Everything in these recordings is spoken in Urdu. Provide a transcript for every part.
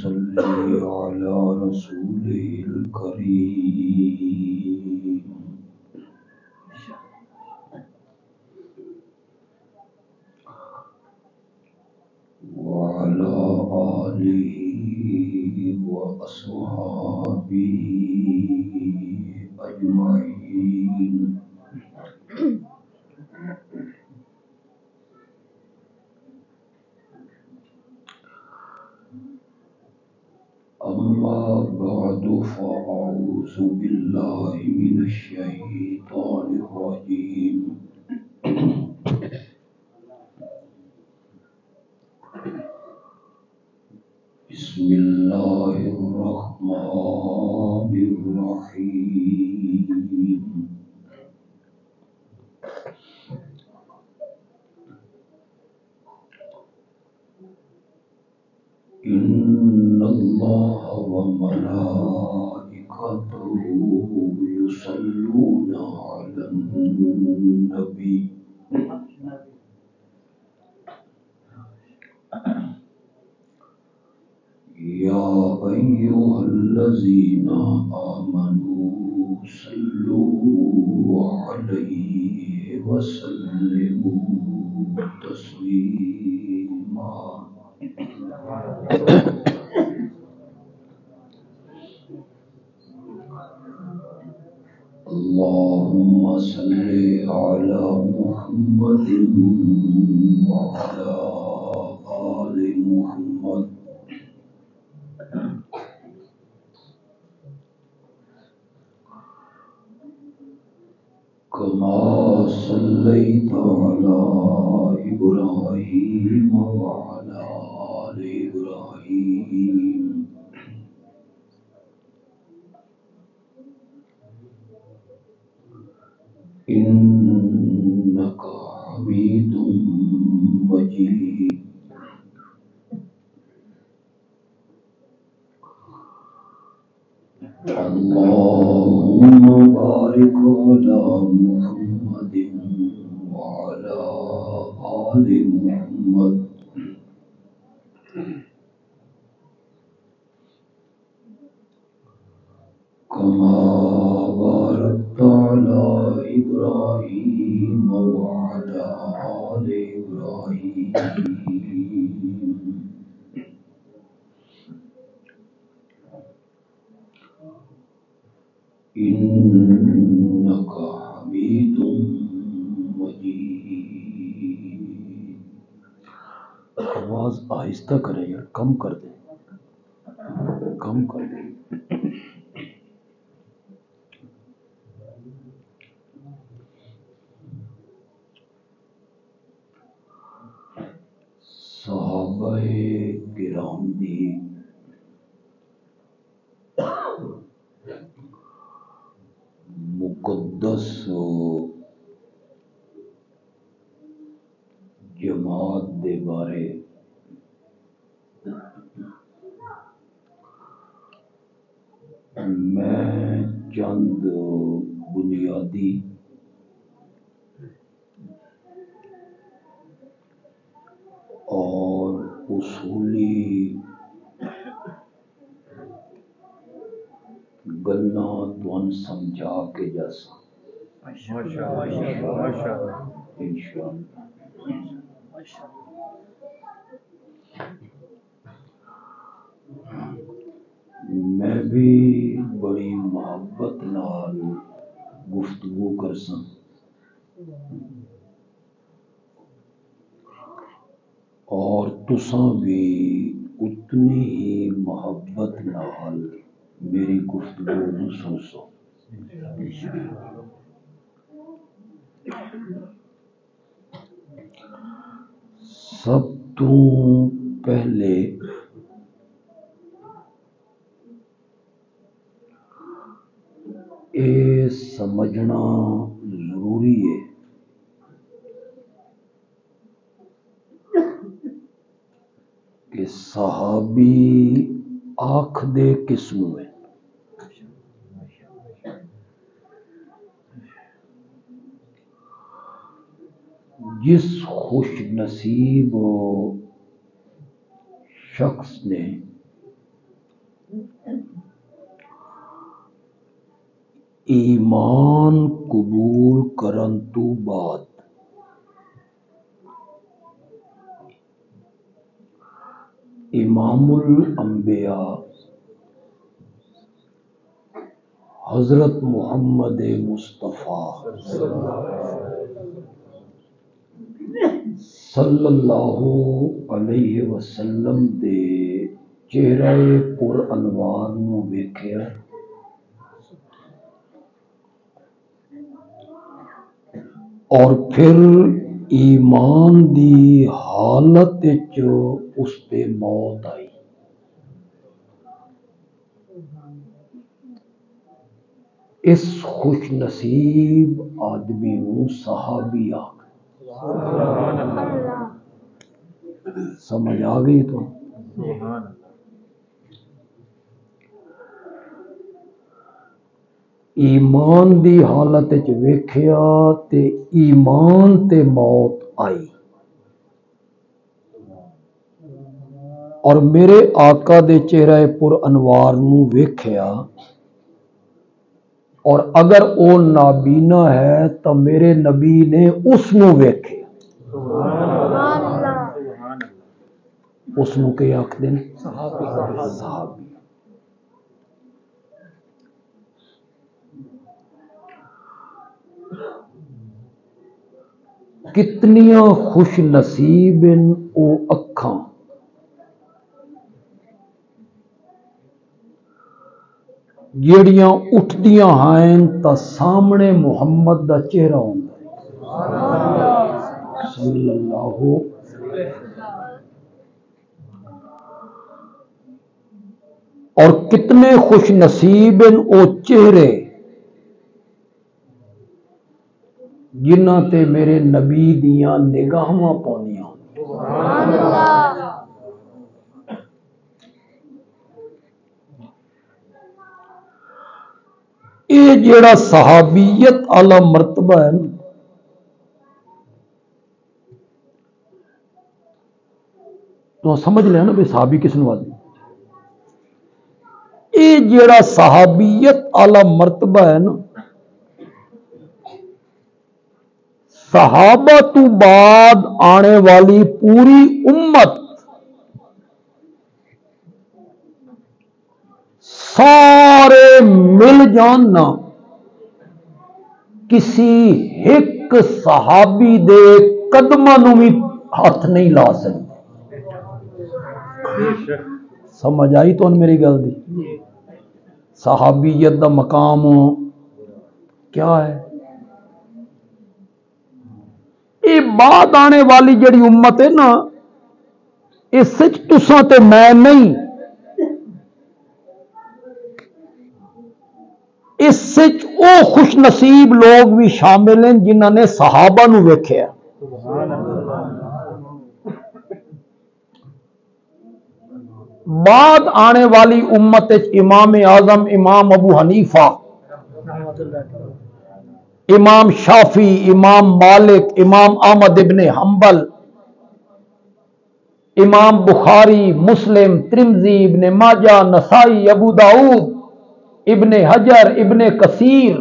صل على رسوله الكريم وعلى آله وأصحابه أجمعين. أما بعد فأعوذ بالله من الشيطان الرجيم. بسم الله الرحمن الرحيم. إن الله وملائكته يصلون على النبي يا أيها الذين آمنوا صلوا عليه وسلموا تسليما. اللهم صل على محمد وعلى آل محمد كما صليت على إبراهيم وعلى آل إبراهيم إنك حميد مجيد. اللهم بارك على محمد وعلى آل محمد كما باركت على إبراهيم وعلى آل إبراهيم إنك حميد مجيد. آواز آہستہ کریں یار، کم کر دیں، کم کر دیں. صحابہ کرام دی مقدس جماعت دے بارے میں چند بنیادی اور اصولی گلاں تون سمجھا کے جاساں انشاءاللہ. میں بھی بڑی محبت نال گفتگو کرساں اور تساں بھی اتنی ہی محبت نال میری گفتگو نو سنسو. سب تو پہلے اے سمجھنا ضروری ہے کہ صحابی آنکھ دے قسم ہے. جس خوش نصیب شخص نے ایمان قبول کرن تو بعد امام الانبیاء حضرت محمد مصطفیٰ صلی اللہ علیہ وسلم دے چہرہ پر انوار نو ویکھیا اور پھر ایمان دی حالت وچ اس تے موت آئی. اس خوش نصیب آدمی نو صحابی آکھ. سمجھ آ گئی تو ایمان دی حالت وچ ویکھیا تے ایمان تے موت آئی. اور میرے آقا دے چہرہ پر انوار نو ویکھیا اور اگر او نابینا ہے تو میرے نبی نے اس نو ویکھیا. اس نو کہ آکھدے نے صحابی. کتنیاں خوش نصیب او اکھاں جیڑیاں اٹھدیاں ہیں تا سامنے محمد دا چہرہ ہوندا ہے صلی اللہ. اور کتنے خوش نصیب او چہرے جنہ تے میرے نبی دیاں نگاہاں پونیاں. یہ جیڑا صحابیت اعلی مرتبہ ہے نا تو سمجھ لیا نا بھی صحابی کس نو آدمی. یہ جیڑا صحابیت اعلی مرتبہ ہے نا صحابہ تو بعد آنے والی پوری امت سارے مل جاننا کسی ایک صحابی دے قدماں نو بھی ہاتھ نہیں لا سکتے. سمجھ آئی تو میری گل دی. صحابیت دا مقام کیا ہے؟ یہ بعد آنے والی جڑی امت ہے نا اس سچ تساں تے میں نہیں، اس سچ او خوش نصیب لوگ بھی شامل ہیں جنہاں نے صحابہ نو ویکھیا. بعد آنے والی امت امام اعظم امام ابو حنیفہ، امام شافی، امام مالک، امام احمد ابن حنبل، امام بخاری، مسلم، ترمذی، ابن ماجہ، نسائی، ابو داؤد، ابن حجر، ابن کثیر،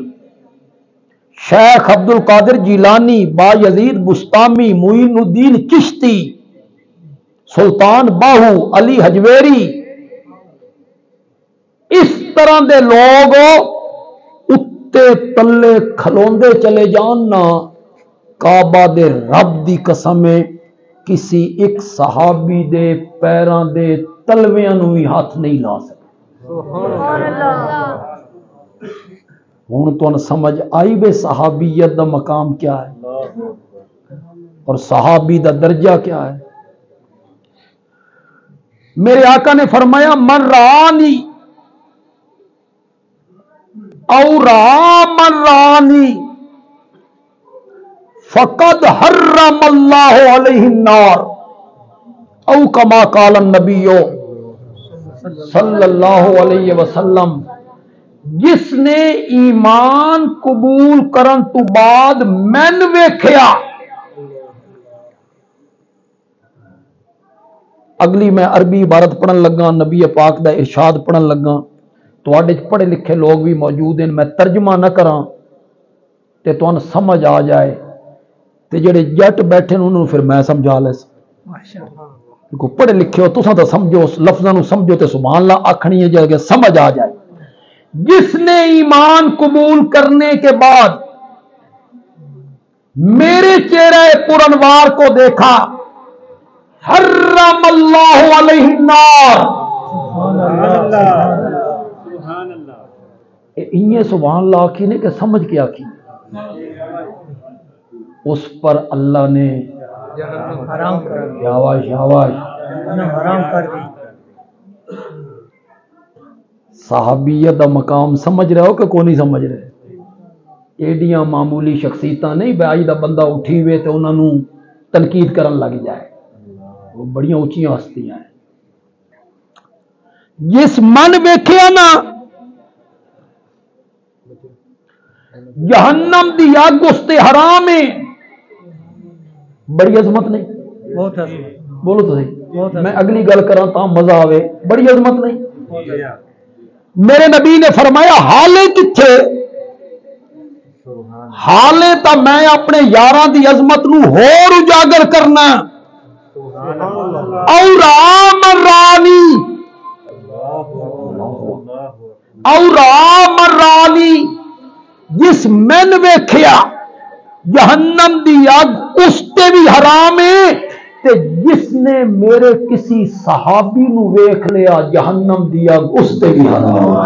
شیخ عبد القادر جیلانی، با یزید بستامی، معین الدین چشتی، سلطان باہو، علی حجویری، اس طرح دے لوگ اتے تلے کھلوندے چلے جاننا کعبہ دے رب دی قسم کسی ایک صحابی دے پیران دے تلویاں نو بھی ہاتھ نہیں لا سکتے. ہوں تو سمجھ آئی بے صحابیت دا مقام کیا ہے اور صحابی دا درجہ کیا ہے. میرے آقا نے فرمایا من رانی او را من رانی فقد حرم اللہ علیہ النار او کما قال النبی صلی اللہ علیہ وسلم. جس نے ایمان قبول کرن تو بعد مین ویکھیا اگلی میں عربی عبارت پڑھن لگا، نبی پاک دا ارشاد پڑھن لگا، تواڈے پڑھے لکھے لوگ بھی موجود ہیں، میں ترجمہ نہ کراں تے تانوں سمجھ آ جائے تے جڑے جٹ بیٹھے نے انہوں پھر میں سمجھا لے کو پڑھے لکھے ہو تساں تو سمجھو، لفظاں نو سمجھو تے سبحان اللہ آکھنی ہے جے سمجھ آ جائے۔ جس نے ایمان قبول کرنے کے بعد میرے چہرہ پرانوار کو دیکھا، حرم اللہ علیہ النار، انہیں سبحان اللہ آخی نے کہ سمجھ کے آخی، اس پر اللہ نے شاباش حرام کر دی۔ صحابیت دا مقام سمجھ رہے ہو کہ کوئی نہیں سمجھ رہے؟ ایڈیاں معمولی شخصیتاں نہیں بھائی دا بندہ اٹھی ہوئے تو انہوں نے تنقید کرن لگ جائے، وہ بڑیاں اونچیاں ہستیاں ہیں۔ جس من ویکھیا نا جہنم دی اگ اس تے حرام ہے، بڑی عظمت نہیں؟ بہت عظمت، بولو تو صحیح، میں اگلی گل کراں تا مزہ آوے، بڑی عظمت نہیں؟ میرے نبی نے فرمایا حالے کتھے، حالے تا میں اپنے یاراں دی عظمت نو ہور اجاگر کرنا، اور آمرانی اور آمرانی، جس من ویکھیا جہنم دی اگ اس تے بھی حرام ہے، تے جس نے میرے کسی صحابی نو ویکھ لیا جہنم دی اگ اس تے بھی حرام ہے۔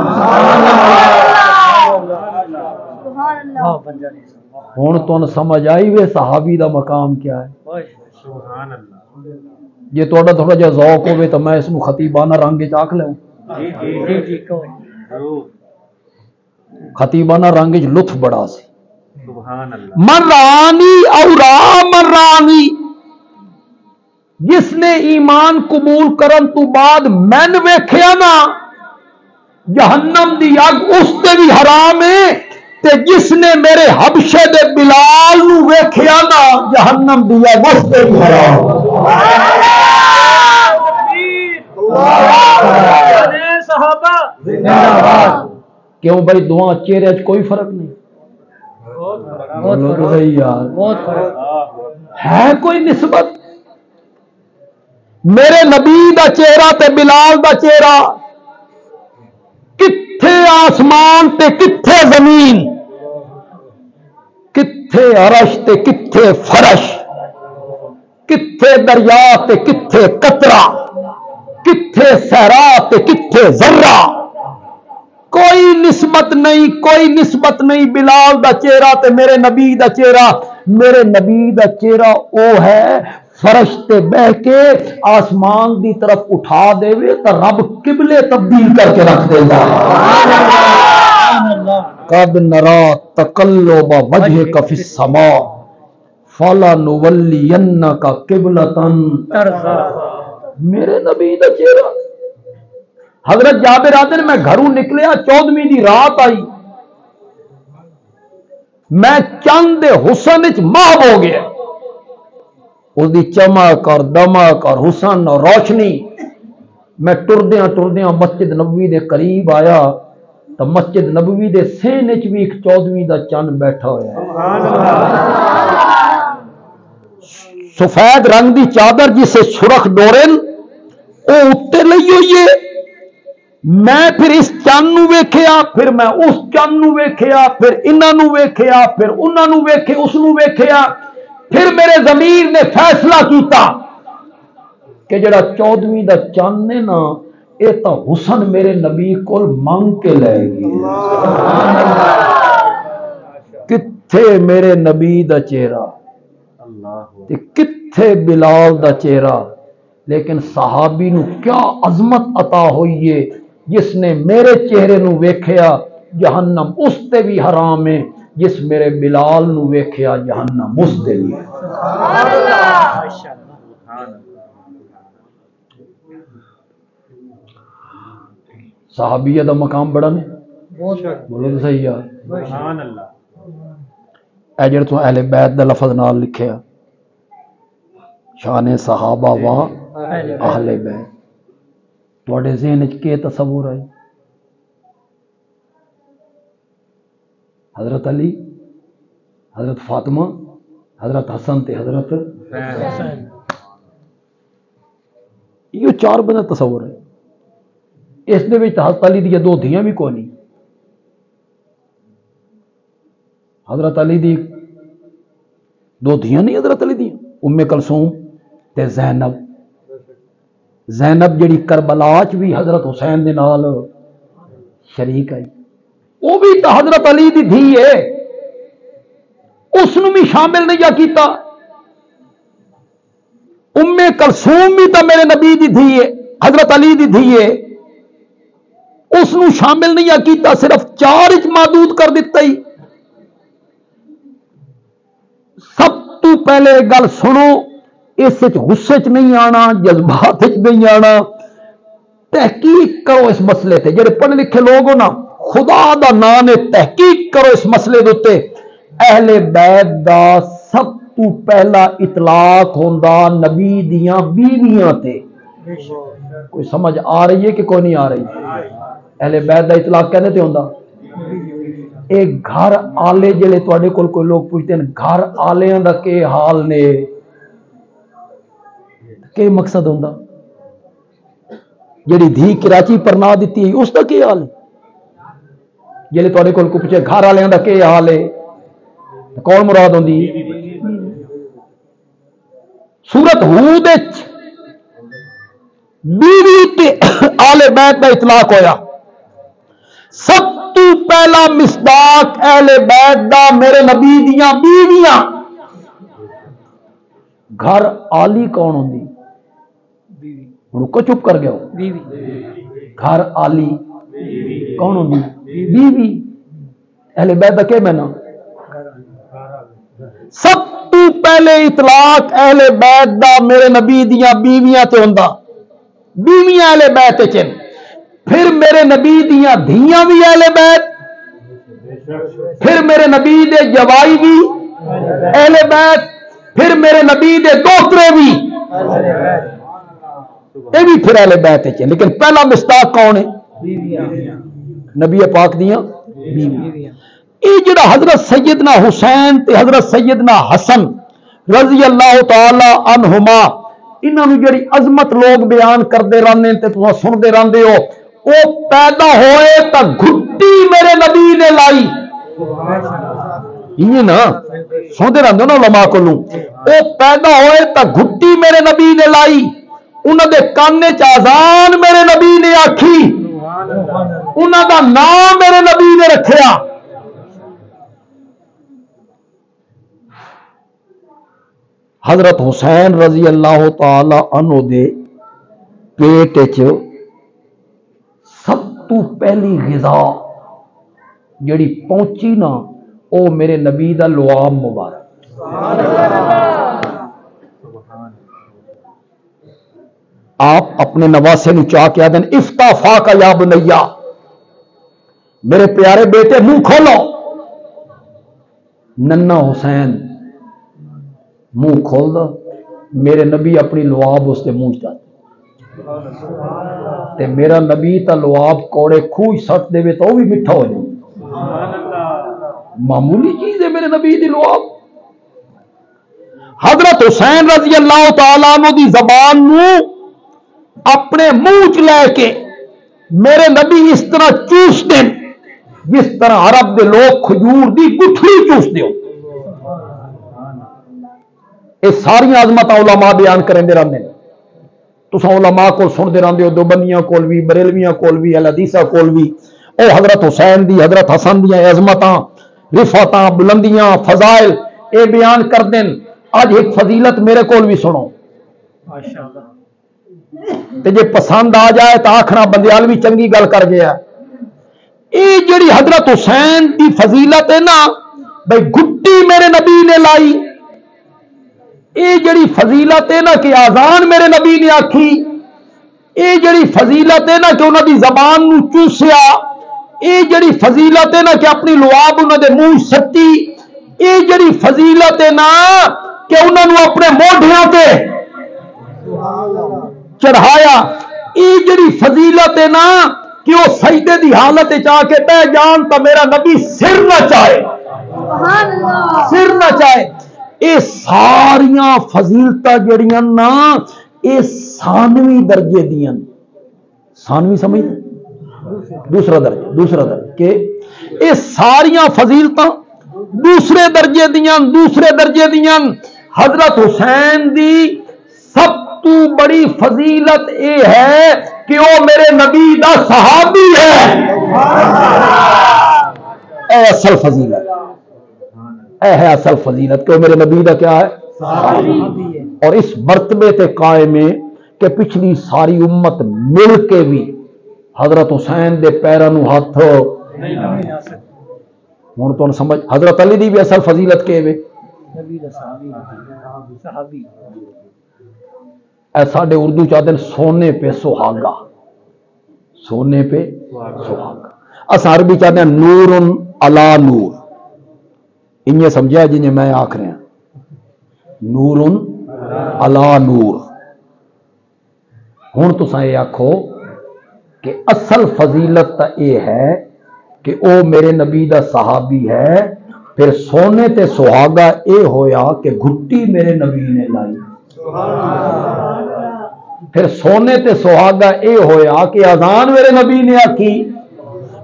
ہن تن سمجھ آئی وے صحابی دا مقام کیا ہے؟ جے تھوڑا تھوڑا جہا ذوق ہوئے تو میں اس نو خطیبانہ رنگ وچ آکھ لوں، خطیبانہ رنگ وچ لطف بڑا سی۔ مرانی اور مرانی، جس نے ایمان قبول کرن تو بعد من ویکھیا نا جہنم دی اگ اس تے بھی حرام ہے، تے جس نے میرے حبشے دے بلال نو ویکھیا نا جہنم دی اگ اس تے بھی حرام ہے۔ کیوں بھائی دعا چہرے اچ کوئی فرق نہیں؟ ہے کوئی نسبت؟ میرے نبی دا چہرہ تے بلال دا چہرہ، کتھے آسمان تے کتھے زمین، کتھے عرش تے کتھے فرش، کتھے دریا تے کتھے قطرہ، کتھے صحرا تے کتھے ذرہ، کوئی نسبت نہیں، کوئی نسبت نہیں۔ بلال دا چہرہ تے میرے نبی دا چہرہ، میرے نبی دا چہرہ او ہے فرش تے بہ کے آسمان دی طرف اٹھا دے وے تو رب قبلے تبدیل کر کے رکھ دے گا۔ قد نرا تقلب وجهك في السماء فلنولینک قبلۃ ترضاها، میرے نبی دا چہرہ۔ حضرت جابر آدھے میں گھروں نکلیا 14ویں دی رات آئی، میں چند حسن وچ محو ہو گیا، اس دی چمک اور دمک اور حسن اور روشنی۔ میں ٹردیاں ٹردیاں مسجد نبوی دے قریب آیا تو مسجد نبوی دے سین وچ بھی ایک 14ویں دا چند بیٹھا ہوا ہے، سفید رنگ دی چادر جسے سرخ ڈورن او اتے لئی ہوئی ہے۔ میں پھر اس چند نو ویکھیا، پھر میں اس چند نو ویکھیا، پھر انہاں نو ویکھیا، پھر انہاں نو ویکھے اس نو ویکھیا، پھر میرے ضمیر نے فیصلہ کیتا کہ جڑا 14ویں دا چند ہے نا اے تا حسن میرے نبی کول مانگ کے لے گی۔ کتھے میرے نبی دا چہرہ تے کتھے بلال دا چہرہ، لیکن صحابی نو کیا عظمت عطا ہوئی ہے، جس نے میرے چہرے نو ویکھیا جہنم اس تے بھی حرام ہے، جس میرے بلال نو ویکھیا جہنم اس تے بھی۔ صحابیہ دا مقام بڑا نہیں؟ بولو تو صحیح ہے۔ سبحان اللہ۔ اے جڑا تو اہل بیت دا لفظ نال لکھیا، شان صحابہ وا اہل بیت تواڈے ذہن وچ کی تصور ہے؟ حضرت علی، حضرت فاطمہ، حضرت حسن تے حضرت حسین، یہ چار بندہ تصور ہے۔ اس دے وچ حضرت علی دی دو دھیاں بھی کوئی نہیں۔ حضرت علی دی دو دھیاں نہیں، حضرت علی دی ام کلثوم تے زینب۔ زینب جڑی کربلا چ بھی حضرت حسین دے نال شریک ہے، وہ بھی تو حضرت علی دی دھی ہے، اس نو بھی شامل نہیں کیتا۔ ام کلثوم بھی تو میرے نبی دی دھی ہے، حضرت علی دی دھی ہے، اس نو شامل نہیں کیتا، صرف چار وچ محدود کر دیتا ہی۔ سب تو پہلے گل سنو، اس غصے چ نہیں آنا، جذبات چ نہیں آنا، تحقیق کرو اس مسئلے تے۔ جڑے پڑھے لکھے لوگ ہو نا، خدا دا نام ہے، تحقیق کرو اس مسئلے دے اوتے۔ اہل بیت دا سب تو پہلا اطلاق ہوندا نبی دیاں بیویاں تے۔ کوئی سمجھ آ رہی ہے کہ کوئی نہیں آ رہی؟ اہل بیت دا اطلاق کہنے تے ہوندا ایک گھر آلے، جڑے تواڈے کول کوئی لوگ پوچھتے ہیں گھر آلیاں دا کی حال نے، کہ مقصد ہوندا جڑی دھی کراچی پر نہ دیتی ہے اس دا کی حال ہے؟ جڑے تواڈے کول کوئی پوچھے گھر آلیاں دا کی حال ہے، کون مراد ہوندی؟ سورت ہود وچ بیوی تے آل بیت دا اطلاق ہویا۔ سب تو پہلا مصداق اہل بیت دا میرے نبی دیاں بیویاں۔ گھر آلی کون ہوندی؟ ہن کو چپ کر گیا ہو؟ گھر آلی کون ہوندی؟ بیوی۔ اہل بیت دا کیا معنی؟ سب تو پہلے اطلاق اہل بیت دا میرے نبی دیاں بیویاں تے ہوندا، بیویاں اہل بیت تے چن۔ پھر میرے نبی دیاں دھیاں بھی اہل بیت، پھر میرے نبی دے جوائی بھی اہل بیت، پھر میرے نبی دے دوترے بھی، یہ بھی پھر اہل بیت تے چن۔ لیکن پہلا مصداق کون ہے؟ نبی پاک دیاں بیویاں۔ یہ جڑا حضرت سیدنا حسین تے حضرت سیدنا حسن رضی اللہ تعالی عنہما، انہاں نو جڑی عظمت لوگ بیان کردے رہندے تے تساں سندے رہندے ہو، او پیدا ہوئے تا گھٹی میرے نبی نے لائی۔ یہ نا سندے رہندے ہو نا علماء کولوں، او پیدا ہوئے تا گھٹی میرے نبی نے لائی، انہاں دے کانے چ اذان میرے نبی نے آکھی، انہاں دا نام میرے نبی نے رکھیا۔ حضرت حسین رضی اللہ تعالی عنہ دے پیٹ چ سب تو پہلی غذا جڑی پہنچی نا، او میرے نبی دا لعاب مبارک۔ آپ اپنے نواسے نو چاہ کے آدن افتح فاک یا بنیا، میرے پیارے بیٹے منہ کھولو۔ ننا حسین منہ کھول دا، میرے نبی اپنی لعاب اس کے منہ چاہتے تے میرا نبی تا لعاب کوڑے کھوئی سٹ دے تو وہ بھی مٹھا ہو جائے۔ معمولی چیز ہے میرے نبی دی لعاب۔ حضرت حسین رضی اللہ تعالیٰ عنہ دی زبان نو اپنے منہ چ لے کے میرے نبی اس طرح چوس دیں جس طرح عرب دے لوگ کھجور دی گٹھلی چوس دیو۔ یہ ساری عظمت علماء بیان کریں دے رہندے، تساں علماء کو سن دے رہندے ہو، دیوبندیاں کول بھی، بریلویاں کول بھی، اہل حدیثاں کول بھی، او حضرت حسین دی حضرت حسن دیاں عظمتاں، رفعتاں، بلندیاں، فضائل اے بیان کر دیں۔ اج ایک فضیلت میرے کول بھی سنو تے جے پسند آ جائے تو آکھنا بندیال بھی چنگی گل کر گیا۔ اے جڑی حضرت حسین دی فضیلت ہے نا بھئی گھٹی میرے نبی نے لائی، اے جڑی فضیلت ہے نا کہ آزان میرے نبی نے آکھی، اے جڑی فضیلت ہے نا کہ انہوں دی زبان نو چوسیا، اے جڑی فضیلت ہے نا کہ اپنی لعاب انہوں دے منہ سٹی، اے جڑی فضیلت ہے نا کہ انہوں نے اپنے موڈیاں تے چڑھایا. یہ جڑی فضیلت ہے نا کہ وہ سجدے دی حالت چاہ کے بہ جان تو میرا نبی سر نہ چاہے, سر نہ چاہے. یہ ساریاں فضیلت جڑیاں نا یہ ثانوی درجے دیاں. ثانوی سمجھ دوسرا درجہ کہ یہ ساریاں فضیلتاں دوسرے درجے دیاں. دوسرے درجے دیاں حضرت حسین دی سب تو بڑی فضیلت یہ ہے کہ وہ میرے نبی دا صحابی ہے. اے اصل فضیلت, اے ہے اصل فضیلت کہ وہ میرے نبی دا کیا ہے, صحابی. اور اس مرتبے تے قائم ہے کہ پچھلی ساری امت مل کے بھی حضرت حسین دے پیراں نوں ہاتھ ہوں تو سمجھ. حضرت علی دی بھی اصل فضیلت کے وے اے ساڈے اردو چاہتے ہیں سونے پہ سہاگا, سونے پہ سہاگا. اساں عربی چاہتے ہیں نور علی نور. انہیں سمجھا جنہیں میں آکھ رہا ہوں نور علی نور. ہوں تساں یہ آکھو کہ اصل فضیلت تا یہ ہے کہ او میرے نبی دا صحابی ہے. پھر سونے تے سہاگا اے ہویا کہ گھٹی میرے نبی نے لائی. پھر سونے تے سہاگا اے ہویا کہ اذان میرے نبی نے آکی.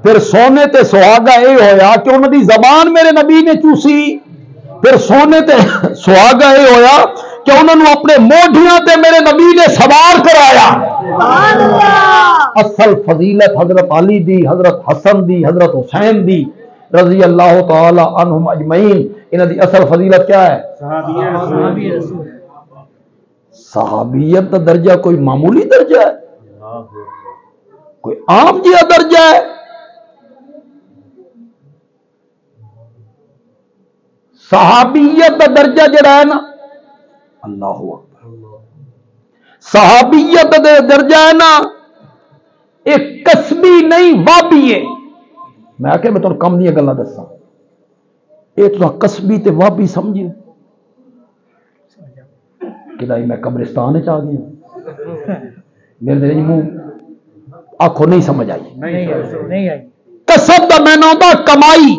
پھر سونے تے سہاگا اے ہویا کہ انہوں دی زبان میرے نبی نے چوسی. پھر سونے تے سہاگا اے ہویا کہ انہوں نے اپنے موڈیاں تے میرے نبی نے سوار کرایا. اصل فضیلت حضرت علی دی, حضرت حسن دی, حضرت حسین دی رضی اللہ تعالی عنہم اجمعین. انہاں دی اصل فضیلت کیا ہے؟ صحابیت دا درجہ کوئی معمولی درجہ ہے, کوئی عام جہا درجہ ہے. صحابیت دا درجہ جڑا ہے نا, اللہ اکبر, صحابیت دا درجہ ہے نا ایک کسبی نہیں وابی ہے. میں کہ میں تمہیں کم نہیں گلا دسا, یہ تو کسبی تے وابی سمجھے کہ میں قبرستان چ آ گیا. میرے دل منہ آنکھوں نہیں سمجھ آئی. کسب دا میں نہ کمائی,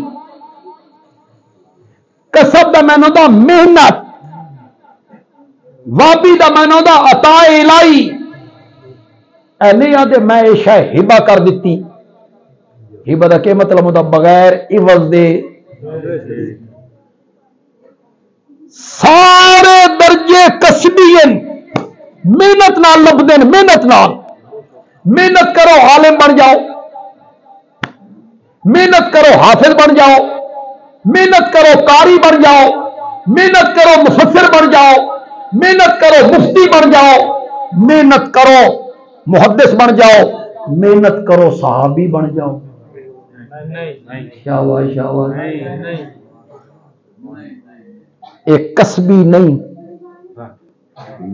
کسب دا میں نہ محنت, وابی دا میں نہ عطا الہی. اے نہیں آتے میں یہ شے ہبا کر دیتی. ہبا دا کیا مطلب ہوتا؟ بغیر عوض دے. سارے درجے کسبی ہیں, محنت نال لبدے ہیں. محنت نال, محنت کرو عالم بن جاؤ, محنت کرو حافظ بن جاؤ, محنت کرو قاری بن جاؤ, محنت کرو مفسر بن جاؤ, محنت کرو مفتی بن جاؤ, محنت کرو محدث بن جاؤ, محنت کرو صحابی بن جاؤ. شاباش شاباش. ایک کسبی نہیں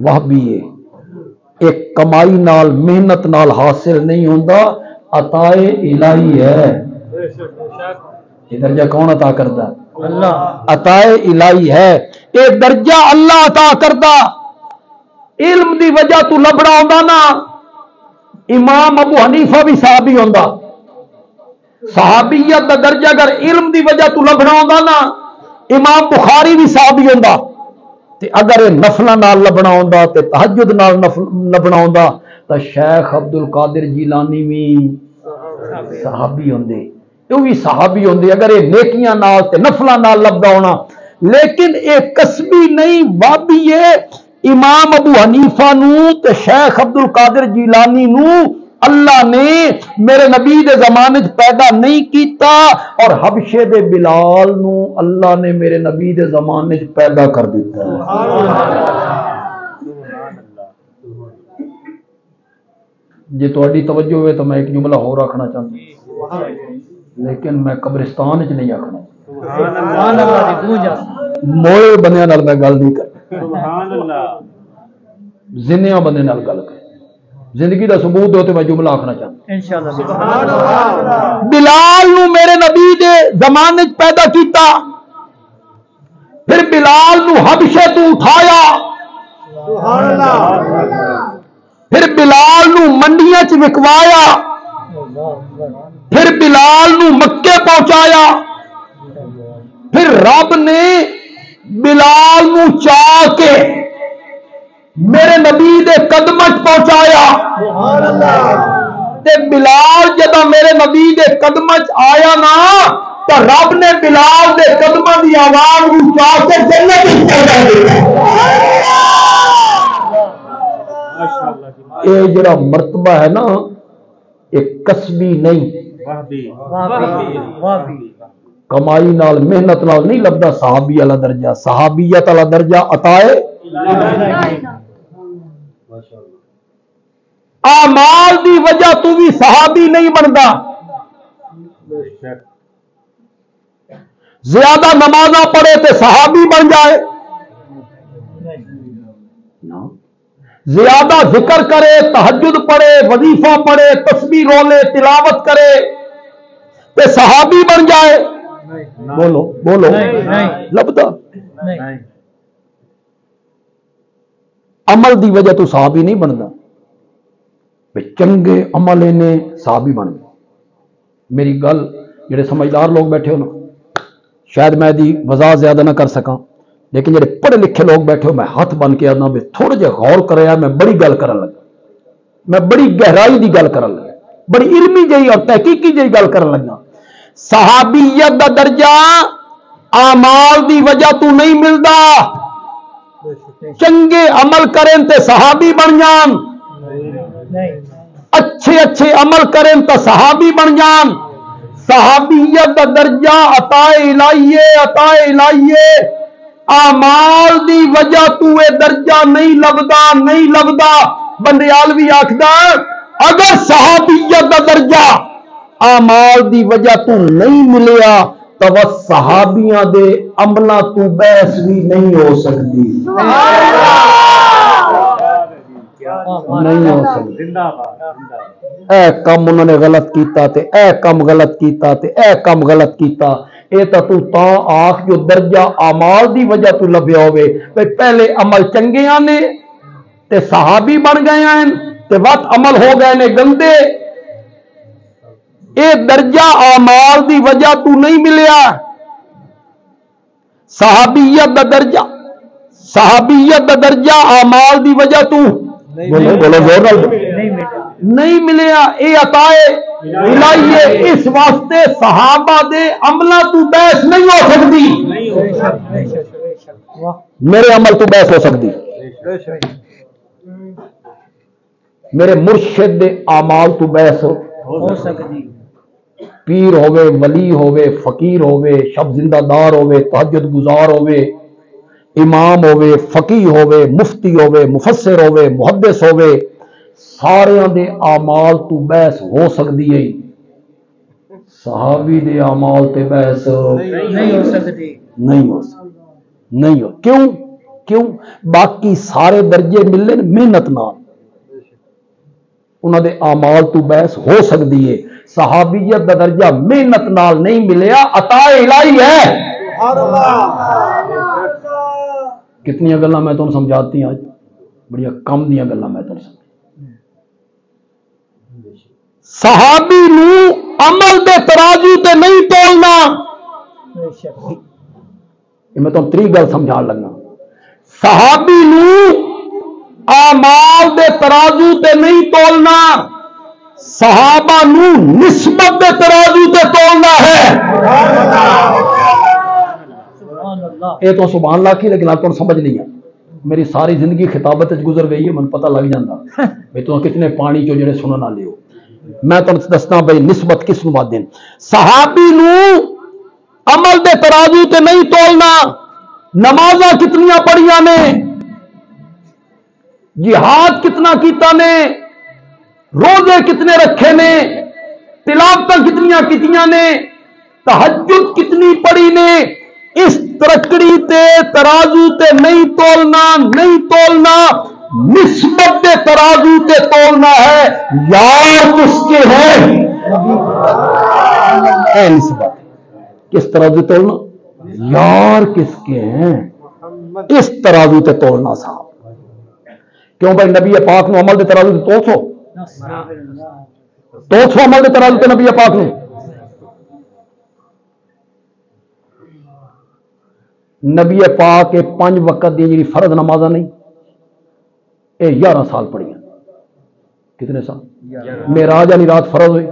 وہبی ہے. ایک کمائی نال محنت نال حاصل نہیں ہوتا, عطا الہی ہے. یہ درجہ کون عطا کرتا؟ اللہ. عطا الہی ہے. یہ درجہ اللہ عطا کرتا. علم دی وجہ تو لبڑا ہوندا نا, امام ابو حنیفہ بھی صحابی ہوندا. صحابیت دا درجہ اگر علم دی وجہ تو لبڑا ہوندا نا, امام بخاری بھی صحابی ہوندا. تے اگر نفلاں نال لبنا ہوندا تے تہجد نال لبنا ہوندا تے شیخ عبد القادر جیلانی بھی صحابی ہوندے. وہ بھی صحابی ہوندے اگر یہ نیکیاں نال تے نفلاں نال لبدا ہونا. لیکن یہ کسبی نہیں وابی ہے. امام ابو حنیفہ نو تے شیخ عبد القادر جیلانی نو اللہ نے میرے نبی دے زمانے پیدا نہیں کیتا, اور حبشے دے بلال نو اللہ نے میرے نبی دے زمانے پیدا کر دیتا ہے. جی تھوڑی توجہ ہوئے تو میں ایک جملہ ہو رکھنا چاہتا ہوں, لیکن میں قبرستان چ نہیں آکھنا. موئے بندے نال میں گل نہیں کرتا, زندیاں بندے نال گل کر. زندگی دا ثبوت ہوتے میں جملہ آکھنا چاہتا. انشاءاللہ بلال نو میرے نبی دے زمانے پیدا کیتا, پھر بلال نو حبشے تو اٹھایا, پھر بلال نو منڈیاں چ وکوایا، پھر بلال نو مکے پہنچایا، پھر رب نے بلال نو چاہ کے میرے نبی دے قدم چ پہنچایا، تے بلال جدوں میرے نبی دے قدم چ آیا نا تو رب نے بلال دے قدماں دی آواز نو چاہ کے جنت وچ پہنچا دتا۔ یہ جڑا مرتبہ ہے نا یہ کسبی نہیں، کمائی نال محنت نال نہیں لبدا صحابی والا درجہ، صحابیت والا درجہ عطائے اعمال دی وجہ تو بھی صحابی نہیں بنتا۔ زیادہ نمازاں پڑھے تے صحابی بن جائے، زیادہ ذکر کرے، تہجد پڑھے، وظیفہ پڑھے، تسبیح رولے، تلاوت کرے تے صحابی بن جائے؟ بولو بولو، لبدا عمل دی وجہ تو صحابی نہیں بنتا، چنگے عمل نے صحابی بن گئے۔ میری گل جڑے سمجھدار لوگ بیٹھے ہو نا، شاید میں دی وضاحت زیادہ نہ کر سکاں، لیکن جڑے پڑھے لکھے لوگ بیٹھے ہو میں ہاتھ بن کے آنا بھی تھوڑا جہا غور کرے، میں بڑی گل کرن لگا، میں بڑی گہرائی دی گل کرن لگا، بڑی علمی جہی اور تحقیقی جہی گل کرن لگا۔ صحابیت دا درجہ اعمال دی وجہ تو نہیں ملدا، چنگے عمل کریں تے صحابی بن جان، اچھے اچھے عمل کریں تو صحابی بن جان۔ صحابیت دا درجہ عطا الہیہ، عطا الہیہ، اعمال دی وجہ تو اے درجہ نہیں لبدا، نہیں لبدا۔ بندیالوی آکھدا اگر صحابیت دا درجہ اعمال دی وجہ تو نہیں ملیا تو بس صحابیاں دے عملاں تو بحث بھی نہیں ہو سکتی، نہیں ہو سکتی۔ اے کم انہوں نے غلط کیتا تے اے کم غلط کیتا تے اے کم غلط کیتا، اے تو آخ جو درجہ اعمال دی وجہ تو لبیا ہوئے، پہلے عمل چنگیاں نے تے صحابی بن گئے ہیں تے وقت عمل ہو گئے نے گندے، اے درجہ اعمال دی وجہ تو نہیں ملیا۔ صحابیت دا درجہ، صحابیت دا درجہ اعمال دی وجہ تو بولو بولو زور نال نہیں ملیا، اے عطا الہیہ۔ اس واسطے صحابہ دے عملاں تو بحث نہیں ہو سکتی، میرے عمل تو بحث ہو سکتی، میرے مرشد دے اعمال تو بحث ہو سکتی۔ پیر ہوئے، ولی ہوئے، فقیر ہوئے، شب زندہ دار ہوئے، تہجد گزار ہوئے، امام ہوئے، فقیہ ہوئے، مفتی ہوئے، مفسر ہوئے، محدث ہوئے، سارے دے اعمال تو بحث ہو سکتی ہے، صحابی دے اعمال تے بحث نہیں ہو سکتی، نہیں ہو سکتی، نہیں ہو۔ کیوں؟ باقی سارے درجے ملے محنت نال، انہاں دے اعمال تو بحث ہو سکتی ہے۔ صحابیت دا درجہ محنت نال نہیں ملیا، عطا الہی ہے۔ کتنی گلاں میں تمہیں سمجھاتی ہیں، آج بڑی کم دیاں گلاں میں تمہیں سمجھاتی۔ صحابی نو عمل دے ترازو تے نہیں تولنا، یہ میں تمہیں تری گل سمجھا لگا۔ صحابی نو اعمال دے ترازو تے نہیں تولنا، صحابہ نو نسبت دے ترازو تے تولنا ہے۔ یہ تو سبحان اللہ کی، لیکن آپ کو سمجھ نہیں ہے، میری ساری زندگی خطابت گزر گئی ہے، من پتہ لگ جاتا بھائی تو کتنے پانی چو جڑے سنن والے ہو۔ میں تو دسنا بھائی نسبت کس نو دین، صحابی نو عمل دے ترازو تے نہیں تولنا۔ نمازاں کتنیاں پڑھیاں نے، جہاد کتنا کیتا نے، روزے کتنے رکھے نے، تلاوتاں کتنیاں کیتیاں نے، تہجد کتنی پڑھی نے، اس ترکڑی تے ترازو تے نہیں تولنا، نہیں تولنا، نسبت دے ترازو تے تولنا ہے۔ یار کس کے ہیں، اے نسبت کس ترازو تولنا، یار کس کے ہیں، اس ترازو تے تولنا صاحب۔ کیوں بھائی نبی پاک نو عمل دے ترازو تے توڑ سو عمل دے ترازو تے نبی پاک نو نبی پاک کے 5 وقت دی جی فرض نمازاں نہیں اے 11 سال پڑھی. کتنے سال؟ معراج والی رات فرض ہوئی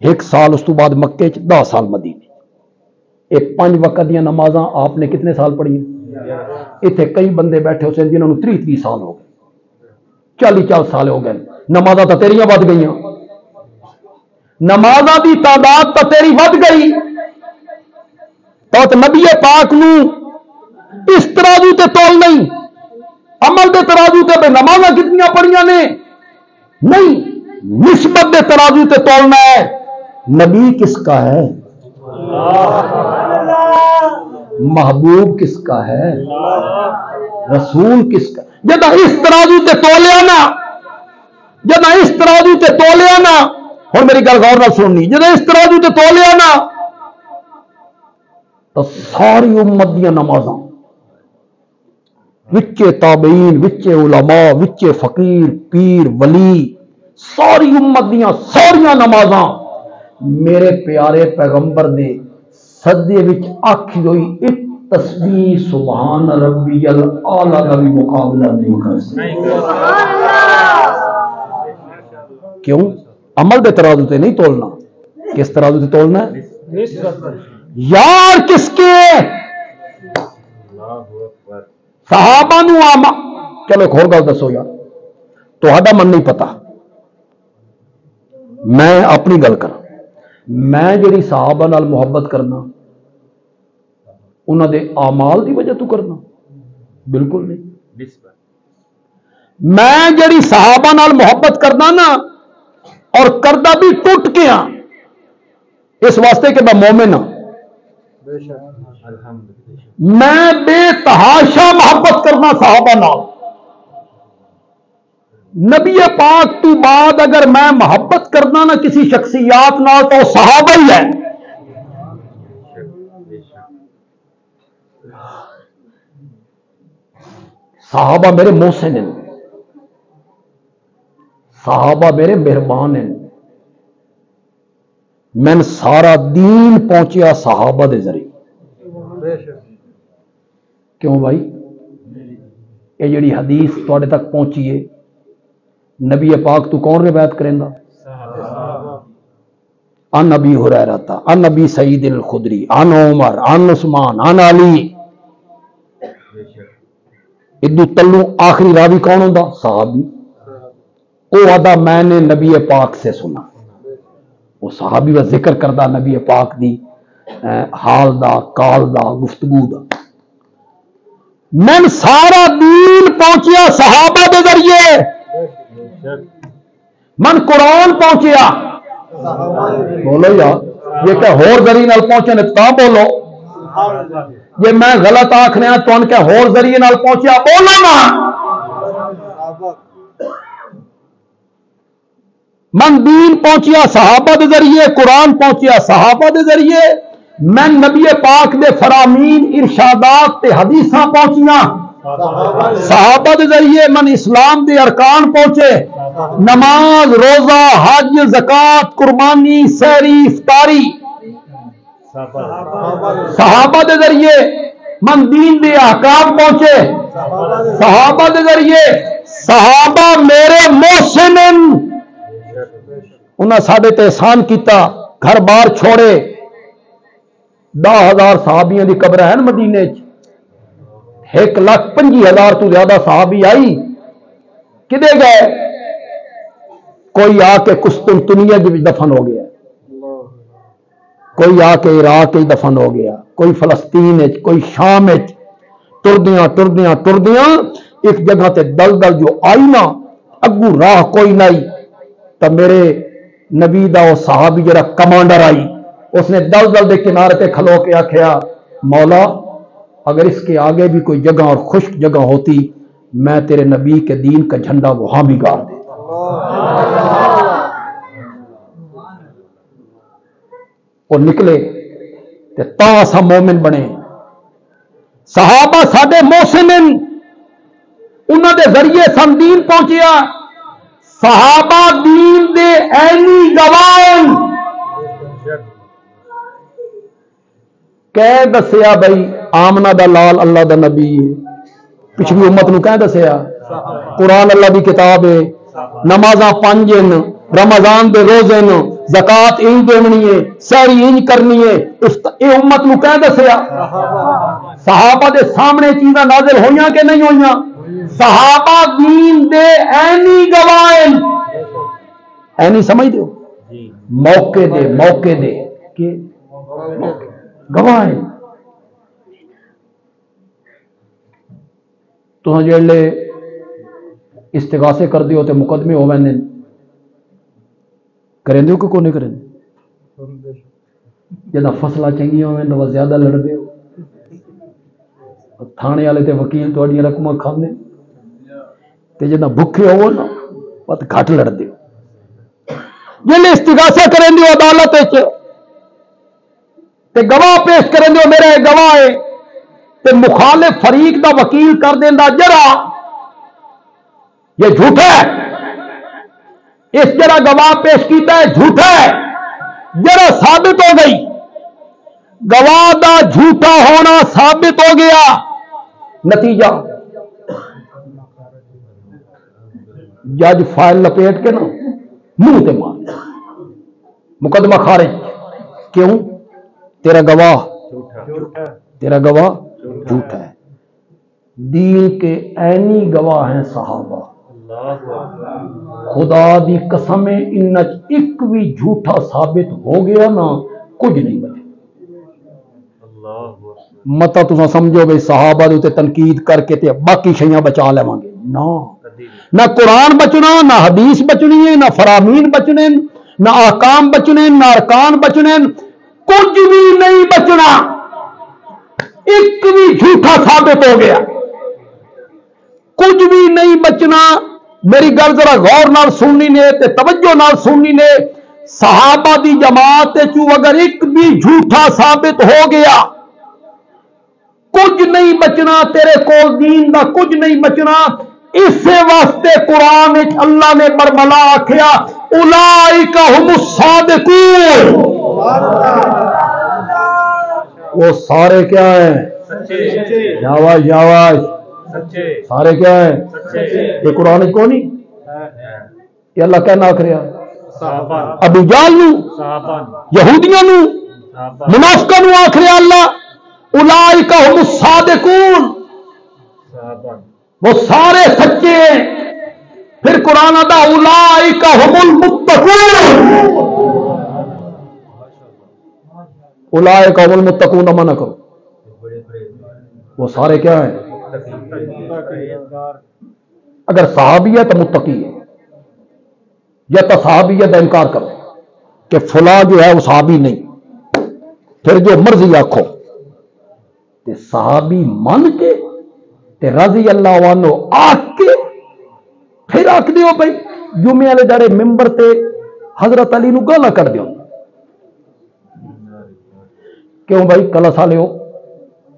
1 سال، اس تو بعد مکے 10 سال مدینے. یہ 5 وقت دیا نمازاں آپ نے کتنے سال پڑھی؟ اتنے کئی بندے بیٹھے ہو سن جنہوں نے 30 سال ہو گئے، 40 سال ہو گئے. نمازاں تو تیریاں ود گئی، نمازاں دی تعداد تو تیری ود گئی. تو نبی پاک نو اس ترازو تے تول نہیں، عمل دے ترازو تے نمازاں کتنی پڑھیاں نے نہیں، نسبت دے ترازو تے تولنا ہے. نبی کس کا ہے؟ محبوب کس کا ہے؟ رسول کس کا؟ جب اس ترازو تے تولیا نا، جب اس ترازو تے تولیا نا، ہوں میری گل غور نال سننی، جب اس ترازو تے تولیا نا تو ساری امت دیا نمازاں وچے تابعین، وچے علماء، وچے فقیر پیر ولی، ساری امت دیا ساریا نمازاں میرے پیارے پیغمبر نے سجدے وچ آکھی ہوئی ایک تسبیح سبحان ربی الاعلی کا بھی مقابلہ نہیں کر سکتے. کیوں؟ عمل دے ترازو تے نہیں تولنا. کس ترازو تے تولنا ہے؟ یار کس کے؟ صحابہ نو آما. چلو ایک اور گل دسو یار، تہاڈا من نہیں پتا، میں اپنی گل کر، میں جڑی صحابہ نال محبت کرنا انہاں دے اعمال دی وجہ تو کرنا؟ بالکل نہیں. میں جڑی صحابہ نال محبت کرنا نا اور کردا بھی ٹوٹ کے ہاں اس واسطے کہ میں مومن ہاں. میں بے تحاشا محبت کرنا صحابہ نال. نبی پاک تو بعد اگر میں محبت کرنا نا کسی شخصیات نال تو صحابہ ہی ہے. صحابہ میرے محسن ہیں، صحابہ میرے مہربان ہیں. میں سارا دین پہنچیا صحابہ دے ذریعے. کیوں بھائی؟ یہ جڑی حدیث تواڈے تک پہنچی ہے نبی پاک تو کون روایت کریندا؟ عن نبی ہریرہ، عن نبی سعید الخدری، عن عمر، عن عثمان، عن علی. ادو تلو آخری راوی کون ہوندا؟ صحابی. او آدھا میں نے نبی پاک سے سنا. وہ صحابی کا ذکر کردہ نبی پاک دی حال دا، کال دا، گفتگو دا. من سارا دین پہنچیا صحابہ دے ذریعے. من قرآن پہنچیا. بولو یار، یہ کہ ہور ذریعے نال پہنچے نے تا بولو. یہ میں غلط آکھنے ہاں تو ان کے ہور ذریعے نال پہنچیا بولو نا. من دین پہنچیا صحابہ دے ذریعے، قرآن پہنچیا صحابہ دے ذریعے. میں نبی پاک دے فرامین ارشادات تے حدیثاں پہنچیاں صحابہ دے ذریعے. من اسلام دے ارکان پہنچے، نماز، روزہ، حج، زکات، قربانی، سحری، افطاری صحابہ دے ذریعے. من دین دے احکام پہنچے صحابہ دے ذریعے. صحابہ میرے محسن، انہاں ساڈے تے احسان کیتا، گھر بار چھوڑے. 10,000 صحابیاں دی قبر ہے مدینے چ. 1,25,000 تو زیادہ صحابی آئی کدے گئے؟ کوئی آ کے قسطنطنیہ وچ دفن ہو گیا، کوئی آ کے عراق وچ دفن ہو گیا، کوئی فلسطین وچ، کوئی شام وچ. ٹردیاں ٹردیاں ٹردیاں ایک جگہ تے دلدل جو آئی نا، اگو راہ کوئی نہیں، تو میرے نبی دا وہ صحابی جڑا کمانڈر آئی، اس نے دلدل دے کنارے تے کھلو کے آکھیا مولا اگر اس کے آگے بھی کوئی جگہ اور خشک جگہ ہوتی میں تیرے نبی کے دین کا جھنڈا وہاں بھی گاڑ دے. اور نکلے تے تاں سا مومن بنے. صحابہ ساڈے محسن، انہوں دے ذریعے سن دین پہنچیا. صحابہ دین دے اینی گواہ کہہ دسیا بھائی آمنہ دا لال اللہ دا نبی ہے. پچھلی امت نو کہہ دسیا قرآن اللہ دی کتاب ہے, نمازاں 5 ہیں, رمضان دے روزے ہیں, زکات انج دینی ہے, سحری انج کرنی ہے. اے امت نو کہہ دسیا. صحابہ دے سامنے چیزاں نازل ہویاں کہ نہیں ہویاں؟ صحابہ دین دے اینی گواہ. اینی سمجھ دیو موقع دے کہ گواہ. تو جڑے استغاثے کر دیو تے مقدمے ہو ویندے کریں دیو کہ کوئی نہیں کریں دیو. جدہ فصلہ چنگی ہوئیں تو زیادہ لڑ دیو. تھانے والے تے وکیل تہاڈیاں رقماں کھاندے تے جدہ بھکھے ہو نا پت گھٹ لڑ دیو. جڑے استغاثہ کریں دیو عدالت وچ تے گواہ پیش کریں دیو میرا گواہ ہے تے مخالف فریق دا وکیل کر دیندا جرا یہ جھوٹا ہے. اس جرا گواہ پیش کیتا ہے جھوٹا ہے. جرا ثابت ہو گئی گواہ دا جھوٹا ہونا ثابت ہو گیا. نتیجہ جج فائل لپیٹ کے نا منہ تے مار مقدمہ خارج. کیوں؟ تیرا گواہ جھوٹا ہے. دین کے عینی گواہ ہیں صحابہ. خدا دی قسم ان ایک بھی جھوٹا ثابت ہو گیا نا کچھ نہیں بچے. متا تساں سمجھو بھائی صحابہ دے تے تنقید کر کے تے باقی شیاں بچا لواں گے. نہ قرآن بچنا, نہ حدیث بچنی ہے, نہ فرامین بچنے, نہ احکام بچنے, نہ ارکان بچنے, کچھ بھی نہیں بچنا. ایک بھی جھوٹا ثابت ہو گیا کچھ بھی نہیں بچنا. میری گل ذرا غور نال سننی نے تے توجہ نال سننی نے. صحابہ دی جماعت چوں اگر ایک بھی جھوٹا ثابت ہو گیا کچھ نہیں بچنا. تیرے کول دین دا کچھ نہیں بچنا. اس واسطے قرآن اللہ نے برملا آکھیا اولئک ھم الصادقون. وہ سارے کیا ہیں؟ جاواز سارے کیا ہیں؟ یہ قرآن کو نہیں یہ اللہ کہنا آکھ رہا ابو جہل نو, یہودیاں نو, منافقاں نو آکھ رہا اللہ اولئک ھم الصادقون. وہ سارے سچے ہیں. پھر قرآن ادا اولئک ھم المتقون. اولئک ھم المتقون نہ منع کرو. وہ سارے کیا ہیں؟ اگر صحابی ہے تو متقی ہے. یا تو صحابیت کا انکار کرو کہ فلاں جو ہے وہ صحابی نہیں, پھر جو مرضی آکھو. تے صحابی من کے تے رضی اللہ عنہ آکھ کے پھر آکھ دیو بھائی جمعے والے دڑے ممبر تے حضرت علی نو گالا کر دیو. کیوں بھائی کلس والے ہو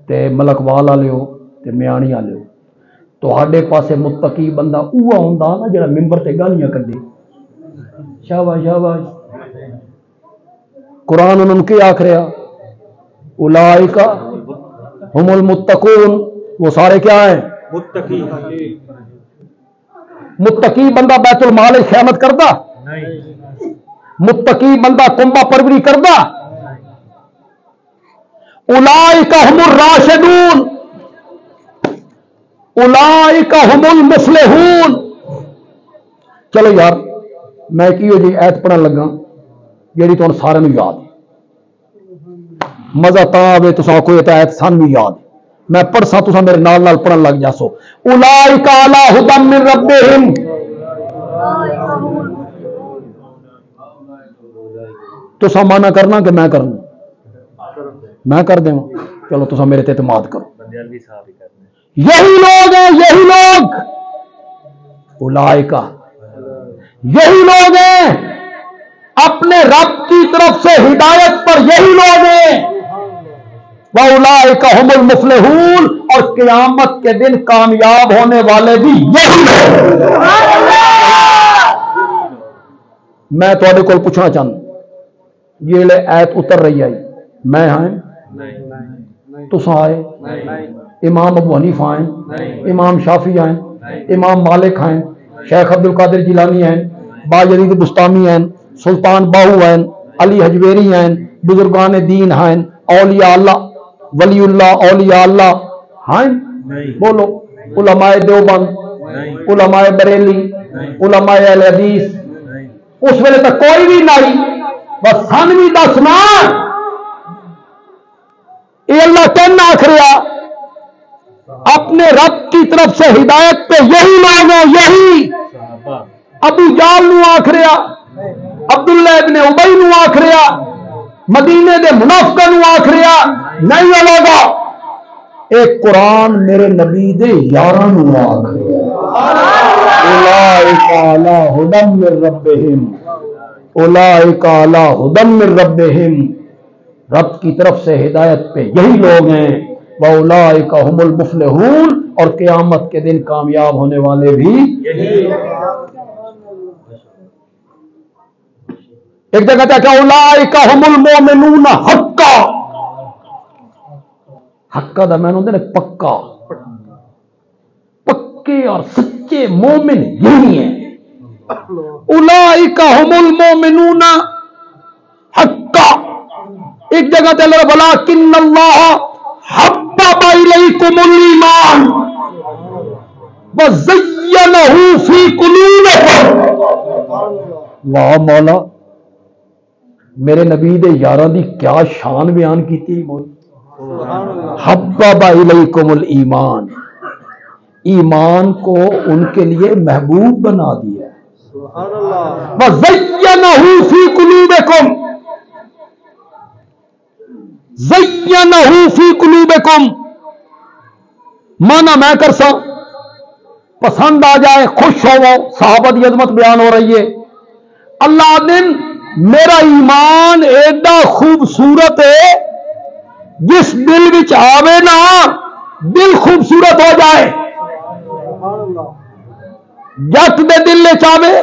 تے ملک وال والے ہو تے میانی والے ہو. تہاڈے پاسے متقی بندہ اوہ ہوندا نا جڑا ممبر تے گالیاں کر دے. شاباش. قرآن انہوں نے کیا آکھ رہا اولئک ھم المتقون. وہ سارے کیا ہیں؟ متقی بندہ بیت المال خیانت کردا؟ متقی بندہ کنبہ پروری کردا؟ اولئک ھم الراشدون. اولئک ھم المفلحون. چلو یار میں کیوں جی ایت پڑھن لگا جیڑی تو سارے نو یاد ہے. مزہ تا آوے تساں کوئی ایت سانو یاد. میں پڑھ سا تساں میرے نال نال پڑھن لگ جاسو. اولئک علی ھدی من ربہم. تساں مانا کرنا کہ میں کرنا؟ میں کر دوں. چلو تساں میرے تے اعتماد کرو. یہی لوگ ہیں, یہی لوگ اولئک یہی لوگ ہیں اپنے رب کی طرف سے ہدایت پر. یہی لوگ ہیں وَأُولَئِكَ هُمُ الْمُفْلِحُونَ. اور قیامت کے دن کامیاب ہونے والے بھی یہی لوگ۔ میں تھوڑے کو پوچھنا چاہتا یہ لے ایت اتر رہی ہے میں ہاں تسا آئے امام ابو حنیفہ آئیں امام شافعی آئیں امام مالک آئیں شیخ عبد القادر جیلانی ہیں با یزید بستامی ہیں سلطان باہو ہیں علی حجویری ہیں بزرگان دین ہیں اولیاء اللہ ولی اللہ اولیاء اللہ ہیں بولو علماء دیوبند علماء بریلی علماء اہل حدیث اس ویلے تک کوئی بھی نہیں بس سن بھی دسنا یہ اللہ کہنا آخریا اپنے رب کی طرف سے ہدایت پہ یہی مانو یہی ابو جال نو آخریا عبداللہ ابن ابی نو آخریا مدینے دے منافقہ نو آخریا نہیں ہوگا ایک قرآن میرے نبی دے یاراں نو آخریا اولئک علی ھدی من ربہم اولئک علی ھدی من ربہم رب کی طرف سے ہدایت پہ یہی لوگ ہیں وَأُولَٰئِكَ هُمُ الْمُفْلِحُونَ اور قیامت کے دن کامیاب ہونے والے بھی ایک جگہ کہتا ہے اولئک هم المؤمنون حقا حقا دا معنی ہوتا ہے پکا پکے اور سچے مومن یہی ہیں اولئک هم المؤمنون حقا ایک جگہ تے اللہ ولکن اللہ حبب الیکم الایمان وزینہ فی قلوبکم واہ مولا میرے نبی دے یاراں دی کیا شان بیان کیتی حبب الیکم الایمان ایمان کو ان کے لیے محبوب بنا دیا وزینہ فی قلوبکم زینہ فی قلوبکم مانا میں کر سا پسند آ جائے خوش ہو صحابہ دی عظمت بیان ہو رہی ہے اللہ دن میرا ایمان ایڈا خوبصورت ہے جس دل وچ آوے نا دل خوبصورت ہو جائے جٹ دے دل لے چاہے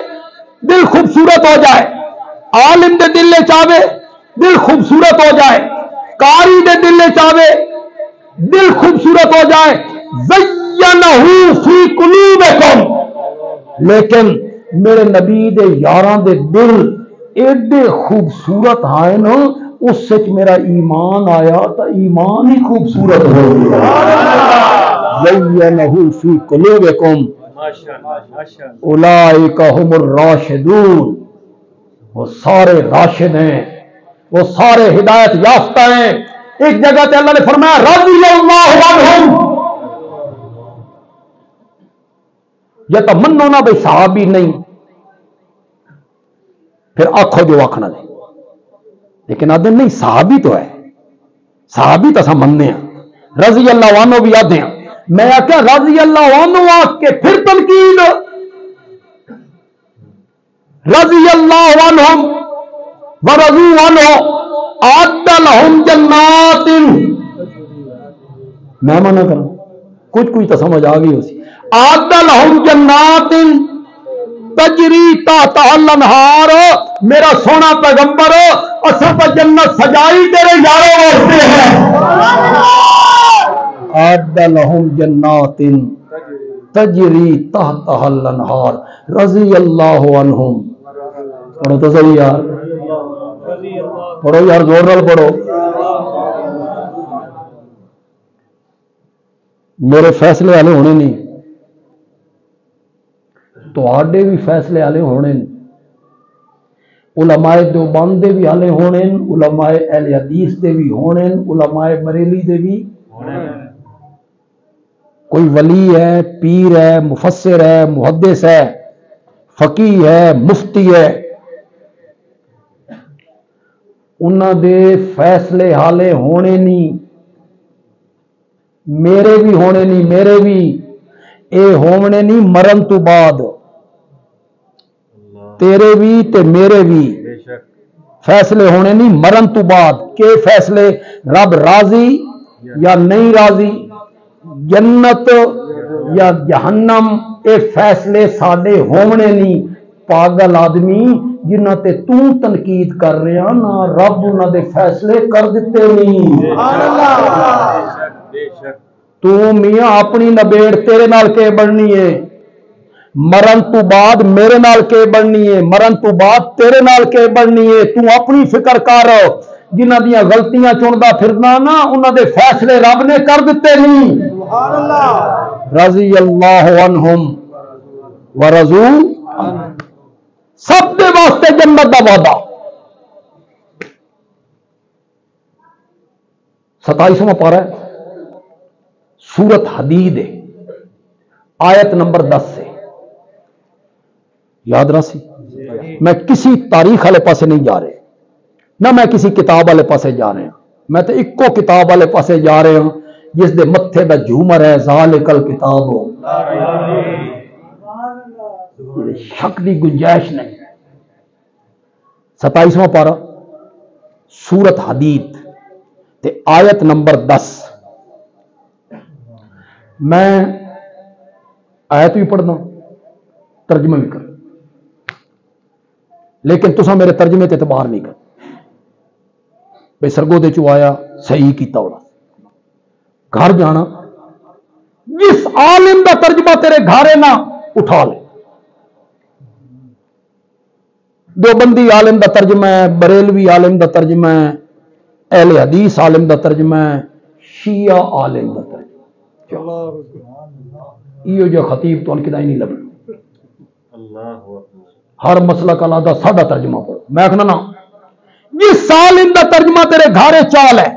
دل خوبصورت ہو جائے عالم دے دل لے چاہے دل خوبصورت ہو جائے کاری دے دل لے چاہے دل خوبصورت ہو جائے زینہ فی قلوبکم لیکن میرے نبی دے یاراں دے دل ایڈے خوبصورت ہیں نا اس سے میرا ایمان آیا تو ایمان ہی خوبصورت ہو گیا زینہ فی قلوبکم اولئک هم الراشدون وہ سارے راشد ہیں وہ سارے ہدایت یافتہ ہیں ایک جگہ تے اللہ نے فرمایا رضی اللہ عنہم یا تو منو نا بھائی صحابی نہیں پھر آنکھوں جو آنکھنا دے لیکن آدھے نہیں صحابی تو ہے صحابی تو سا مننے ہیں رضی اللہ عنہ بھی آدھے ہیں میں کیا رضی اللہ عنہ آکھ کے پھر تنقید رضی اللہ عنہم ورضوا عنہ اعد لهم جنات میں منع کروں کچھ تو سمجھ آ گئی اسی اعد لهم جنات تجری تحتها الانہار میرا سونا پیغمبر اساں پر جنت سجائی تیرے یاروں واسطے ہے اعد لهم جنات تجری تحتها الانہار رضی اللہ عنہم پڑھو تو صحیح یار پڑھو یار زور نال پڑھو میرے فیصلے والے ہونے نہیں تو آڈے بھی فیصلے والے ہونے علماء دیوبند دے بھی والے ہونے علماء اہل حدیث دے بھی ہونے علماء بریلی دے بھی کوئی ولی ہے پیر ہے مفسر ہے محدث ہے فقیہ ہے مفتی ہے انہاں دے فیصلے حالے ہونے نہیں میرے بھی ہونے نہیں میرے بھی اے ہونے نہیں مرن تو بعد تیرے بھی تے میرے بھی فیصلے ہونے نہیں مرن تو بعد کہ فیصلے رب راضی یا نہیں راضی جنت یا جہنم اے فیصلے ساڈے ہونے نہیں. پاگل آدمی جنہ تے تو تنقید کر رہا نا رب انہاں دے فیصلے کر دیتے نہیں. تو میاں اپنی نبیڑ تیرے نال کے بننی ہے، مرن تو بعد میرے نال کے بننی ہے، مرن تو بعد تیرے نال کے بننی ہے. تو اپنی فکر کر، جنہ دیاں غلطیاں چندا پھرنا نا انہاں دے فیصلے رب نے کر دیتے نہیں. رضی اللہ عنہم ورضوا سب دے واسطے جنت دا وعدہ. 27واں پارہ ہے سورت حدید ہے، آیت نمبر 10 سے. یاد رسی میں کسی تاریخ والے پاسے نہیں جا رہے، نہ میں کسی کتاب والے پاسے جا رہے ہوں، میں تو ایکو کتاب والے پاسے جا رہے ہوں جس دے متھے دا جھومر ہے ذالک الکتاب ہو. شک دی گنجائش نہیں. 27واں پارہ سورت حدید تے آیت نمبر 10. میں آیت بھی پڑھنا ترجمہ بھی کر، لیکن تسا میرے ترجمے تے اعتبار نہیں کر. بے سرگودے چو آیا صحیح کیتا ہونا. گھر جانا جس عالم دا ترجمہ تیرے گھارے نہ اٹھا لے. دیوبندی عالم دا ترجمہ ہے، بریلوی عالم دا ترجمہ ہے، اہل حدیث عالم دا ترجمہ ہے، شیعہ عالم دا ترجمہ. یہ جو خطیب تو ان کی نہیں لگنا. ہر مسئلہ کا علیحدہ سادہ ترجمہ پڑھو. میں کہنا نا جس عالم دا ترجمہ تیرے گھارے چال ہے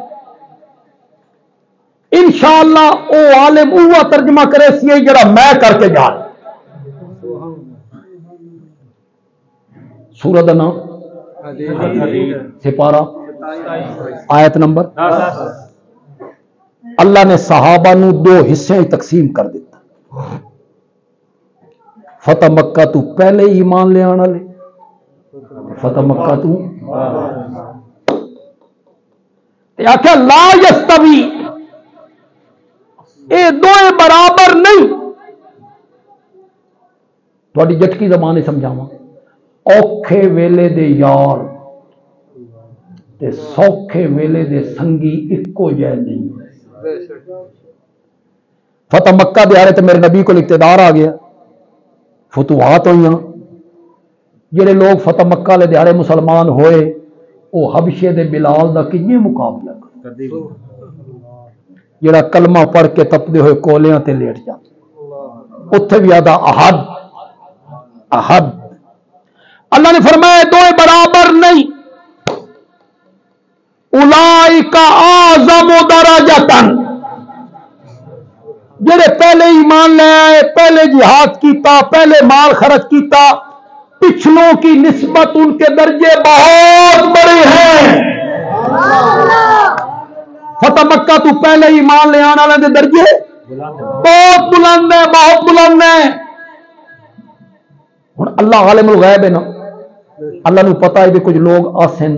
انشاءاللہ او عالم اوہ ترجمہ کرے سی جڑا میں کر کے جا رہا. سورۃ نام سپارہ آیت نمبر. اللہ نے صحابہ نو 2 حصے تقسیم کر دیتا. فتح مکہ تو پہلے ایمان لے آنا لے، فتح مکہ تو آخیا لا یستوی، اے دوئے برابر نہیں. تھوڑی جٹکی زبان سمجھاواں، اوکھے ویلے دے یار تے سوکھے ویلے دے سنگی اکو جے نہیں. فتح مکہ دے آرے تے میرے نبی کو اقتدار آ گیا، فتوحات ہوئی. جڑے لوگ فتح مکہ لے دیہڑے مسلمان ہوئے وہ حبشے دے بلال دا کنجے مقابلہ کر، جڑا کلمہ پڑھ کے تپدے ہوئے کولیاں تے لیٹ جاتا. اتھے بھی آدھا احد احد. اللہ نے فرمایا دوئے برابر نہیں. اولئک اعظم درجۃ، جڑے پہلے ایمان لے آئے، پہلے جہاد کیتا، پہلے مال خرچ کیتا، پچھلوں کی نسبت ان کے درجے بہت بڑے ہیں. فتح مکہ تو پہلے ایمان لے آنے والے درجے بہت بلند ہیں، بہت بلند ہیں. ہن اللہ عالم الغیب ہے نا، اللہ نو پتہ ہے کہ کچھ لوگ آسن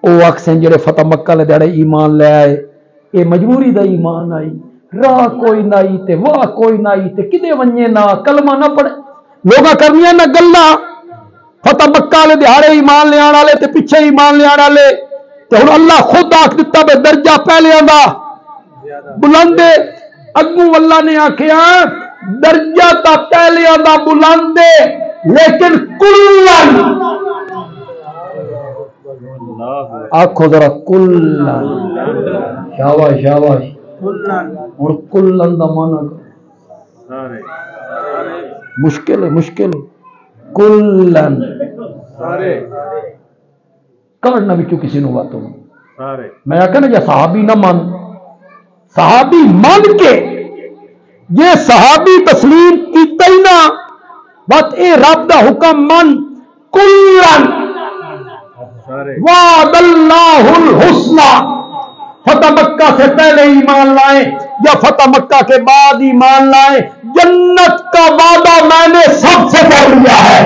او آکسن جڑے فتح مکہ لے دیڑے ایمان لے آئے اے مجبوری دا ایمان آئی، راہ کوئی نائی تے واہ کوئی نائی تے کدے ونجے نہ کلمہ نہ پڑھے. لوگاں کرنیاں نہ گلاں فتح مکہ والے دہاڑے ایمان لے آنے والے تے پیچھے ایمان لے آنے والے تے ہن اللہ خود آکھ دتا بے درجہ پہلے دا بلند. اگوں اللہ نے آکھیا درجہ تا پہلے دا بلند لیکن کلن، آکھو ذرا کلن. شاباش شاباش. اور کلن دا مانا مشکل ہے، مشکل ہے. کلن کرنا بھی کیوں کسی نو باتوں میں آکھا نا جا صحابی نہ مان، صحابی مان کے یہ صحابی تسلیم کیتا ہی نہ بات اے رب دا حکم من کلن وعد اللہ الحسنى. فتح مکہ سے پہلے ایمان لائیں یا فتح مکہ کے بعد ایمان لائیں، جنت کا وعدہ میں نے سب سے کر لیا ہے.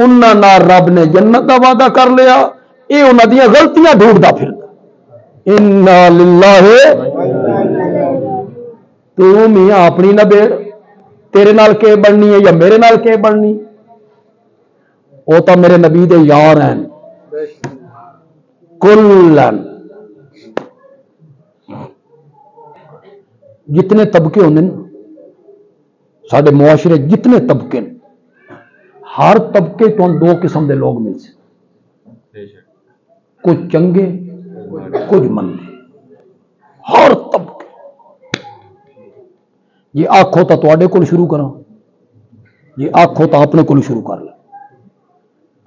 انہاں نہ رب نے جنت کا وعدہ کر لیا، یہ انہاں دی غلطیاں ڈھونڈتا پھرتا. انا للہ تو میاں اپنی نہ بیڑ تیرے نال کے بننی ہے یا میرے نال کے بننی وہ تو میرے نبی دے یار ہیں کلن جتنے طبقے ہوندے نا سارے معاشرے جتنے طبقے ہر طبقے تو دو قسم دے لوگ مل سے کچھ چنگے کچھ مندے ہر طبقے یہ آنکھوں تو تواڈے کول شروع کراں یہ آنکھوں تو اپنے کول شروع کر لے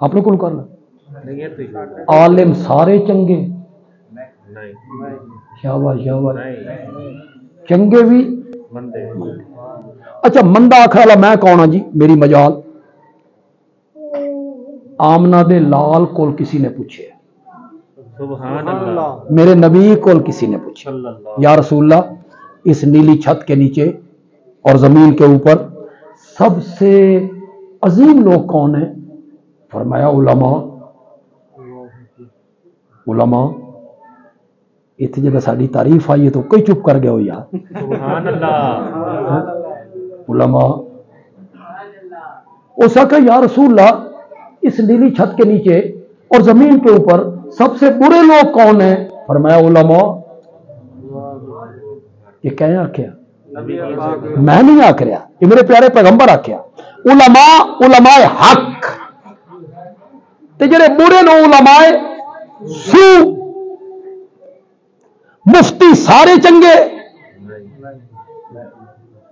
اپنے کول کر لے عالم سارے چنگے شاباش شاباش چنگے بھی اچھا مندہ آخر والا میں کون ہاں جی میری مجال آمنہ دے لال کول کسی نے پوچھے سبحان اللہ میرے نبی کول کسی نے پوچھے یا رسول اللہ اس نیلی چھت کے نیچے اور زمین کے اوپر سب سے عظیم لوگ کون ہیں فرمایا علماء علماء اتنے جگہ ساری تعریف آئی ہے تو کوئی چپ کر گیا ہو یار سبحان اللہ علماء اس کا یا رسول اللہ اس نیلی چھت کے نیچے اور زمین کے اوپر سب سے برے لوگ کون ہیں فرمایا علماء یہ کہیں آکھیا میں نہیں آکھ رہا یہ میرے پیارے پیغمبر آکھیا علماء علماء حق تے جڑے برے نو علماء سو مفتی سارے چنگے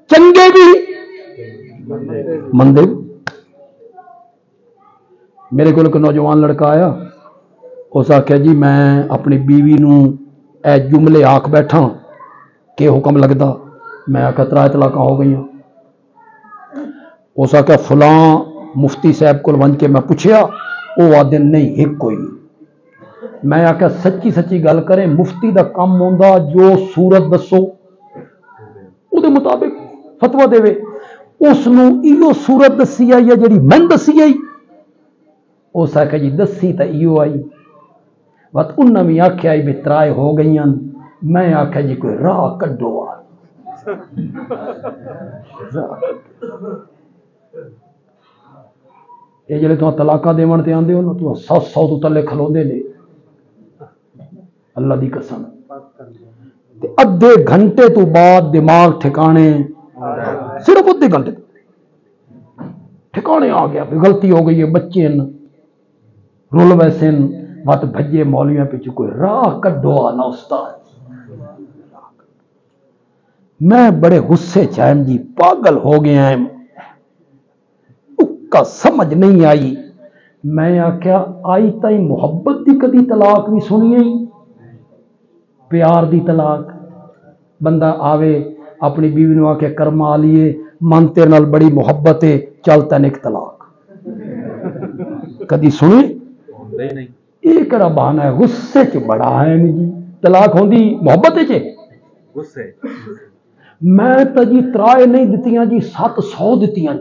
چنگے بھی مندے بھی میرے کو ایک نوجوان لڑکا آیا اس آخیا جی میں اپنی بیوی نو اے جملے آکھ بیٹھا کہ حکم لگتا میں آخیا 3 طلاقاں ہو گئی اس آخیا فلاں مفتی صاحب کو ونج کے میں پوچھیا وہ آدھے نہیں ایک کوئی نہیں میں آخیا سچی سچی گل کریں مفتی دا کام ہوندا جو صورت دسو وہ دے مطابق فتویٰ دے اس نو ایو صورت دسی آئی ہے جڑی میں دسی آئی اس آخیا جی دسی تو ایو آئی بات انہوں بھی آخیا بھی 3 ہو گئی میں آخیا جی کوئی راہ کڈو یہ جڑے تو طلاقاں دیون تے آندے ہو تو 700 تو تلے کھلوندے نے اللہ دی قسم تے ادھے گھنٹے تو بعد دماغ ٹھکانے صرف ادھے گھنٹے ٹھکانے آ گیا غلطی ہو گئی ہے بچے رول ویسے مت بھجے مولویاں پیچھے کوئی راہ کڈو آنا استاد میں بڑے غصے چائم جی پاگل ہو گیا ہیں کا سمجھ نہیں آئی میں آخیا آئی تائی محبت دی کدی طلاق بھی سنی ہی پیار دی طلاق بندہ آوے اپنی بیوی نو آ کے کرما لیے من تیرے نال بڑی محبت ہے چل تین ایک طلاق کدی سنی یہ کہڑا بہانا ہے غصے چ بڑا ہے جی طلاق ہوندی محبت چ غصے میں تو جی 3 نہیں دتیاں جی 700 دتیاں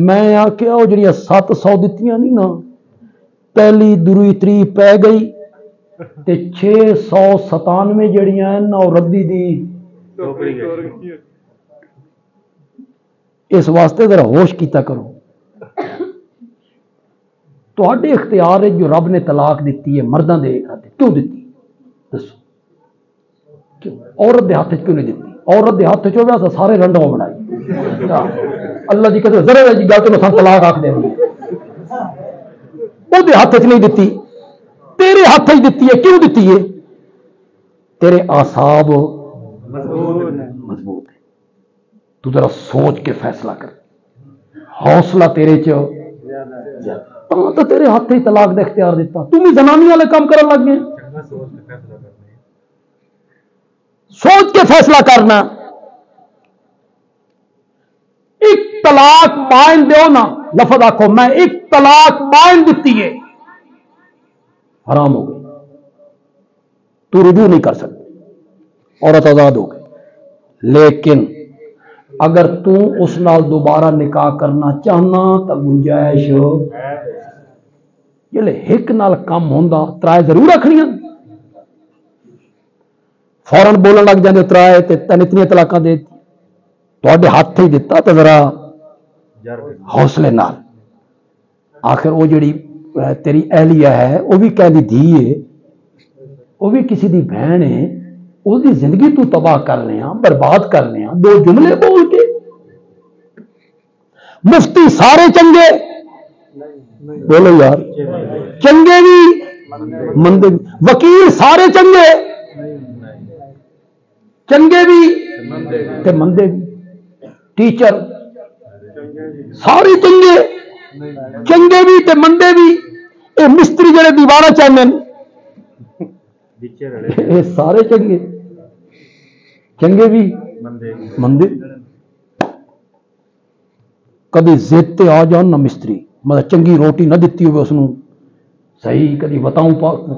میں آخیا وہ جڑیاں 700 دتیاں نہیں نا پہلی دوری 3 پی گئی تے 697 جڑیاں ہیں نا وہ ردی دی اس واسطے ذرا ہوش کیتا کرو تواڈے اختیار ہے جو رب نے طلاق دیتی ہے مرداں دے ہاتھ کیوں دیتی دسو کیوں عورت دے ہاتھ کیوں نہیں دیتی عورت دے ہاتھ چ سارے رنڈوں بنائی اللہ جی کہتے ذرا جی گل تو طلاق آکھ دیں وہ ہاتھ چ نہیں دیتی تیرے ہاتھ چ دیتی ہے کیوں دیتی ہے تیرے اعصاب مضبوط ہے تو ذرا سوچ کے فیصلہ کر حوصلہ تیرے چ تو تیرے ہاتھ ہی طلاق دا اختیار دیتا تم بھی زنانی والے کام کرن لگ گئے سوچ کے فیصلہ کرنا ایک طلاق بائن دیو نا لفظ آخو میں ایک طلاق بائن دیتی ہے حرام ہو گئی تو رجوع نہیں کر سکتی عورت آزاد ہو گئی لیکن اگر تو اس نال دوبارہ نکاح کرنا چاہنا تو گنجائش جلے ایک نال کم ہوندا ترائے ضرور رکھنیاں فوراً بولن لگ جاندے ترائے تے تن اتنی طلاقاں دے تواڈے ہاتھ ہی دتا تے ذرا حوصلے نال آخر وہ جڑی تیری اہلیہ ہے وہ بھی کہندی دھی ہے وہ بھی کسی دی بہن ہے اس دی زندگی تو تباہ کرنے ہاں برباد کرنے ہاں دو جملے بول کے مفتی سارے چنگے بولو یار چنگے بھی مندے بھی وکیل سارے چنگے چنگے بھی تے مندے بھی ٹیچر سارے چنگے چنگے بھی تے مندے بھی اے مستری جڑے دیوارہ چاہنے اے سارے چنگے چنگے بھی مندے کدی زیتے آ جان نہ مستری مطلب چنگی روٹی نہ دیتی ہوئے اس صحیح کدی بتاؤں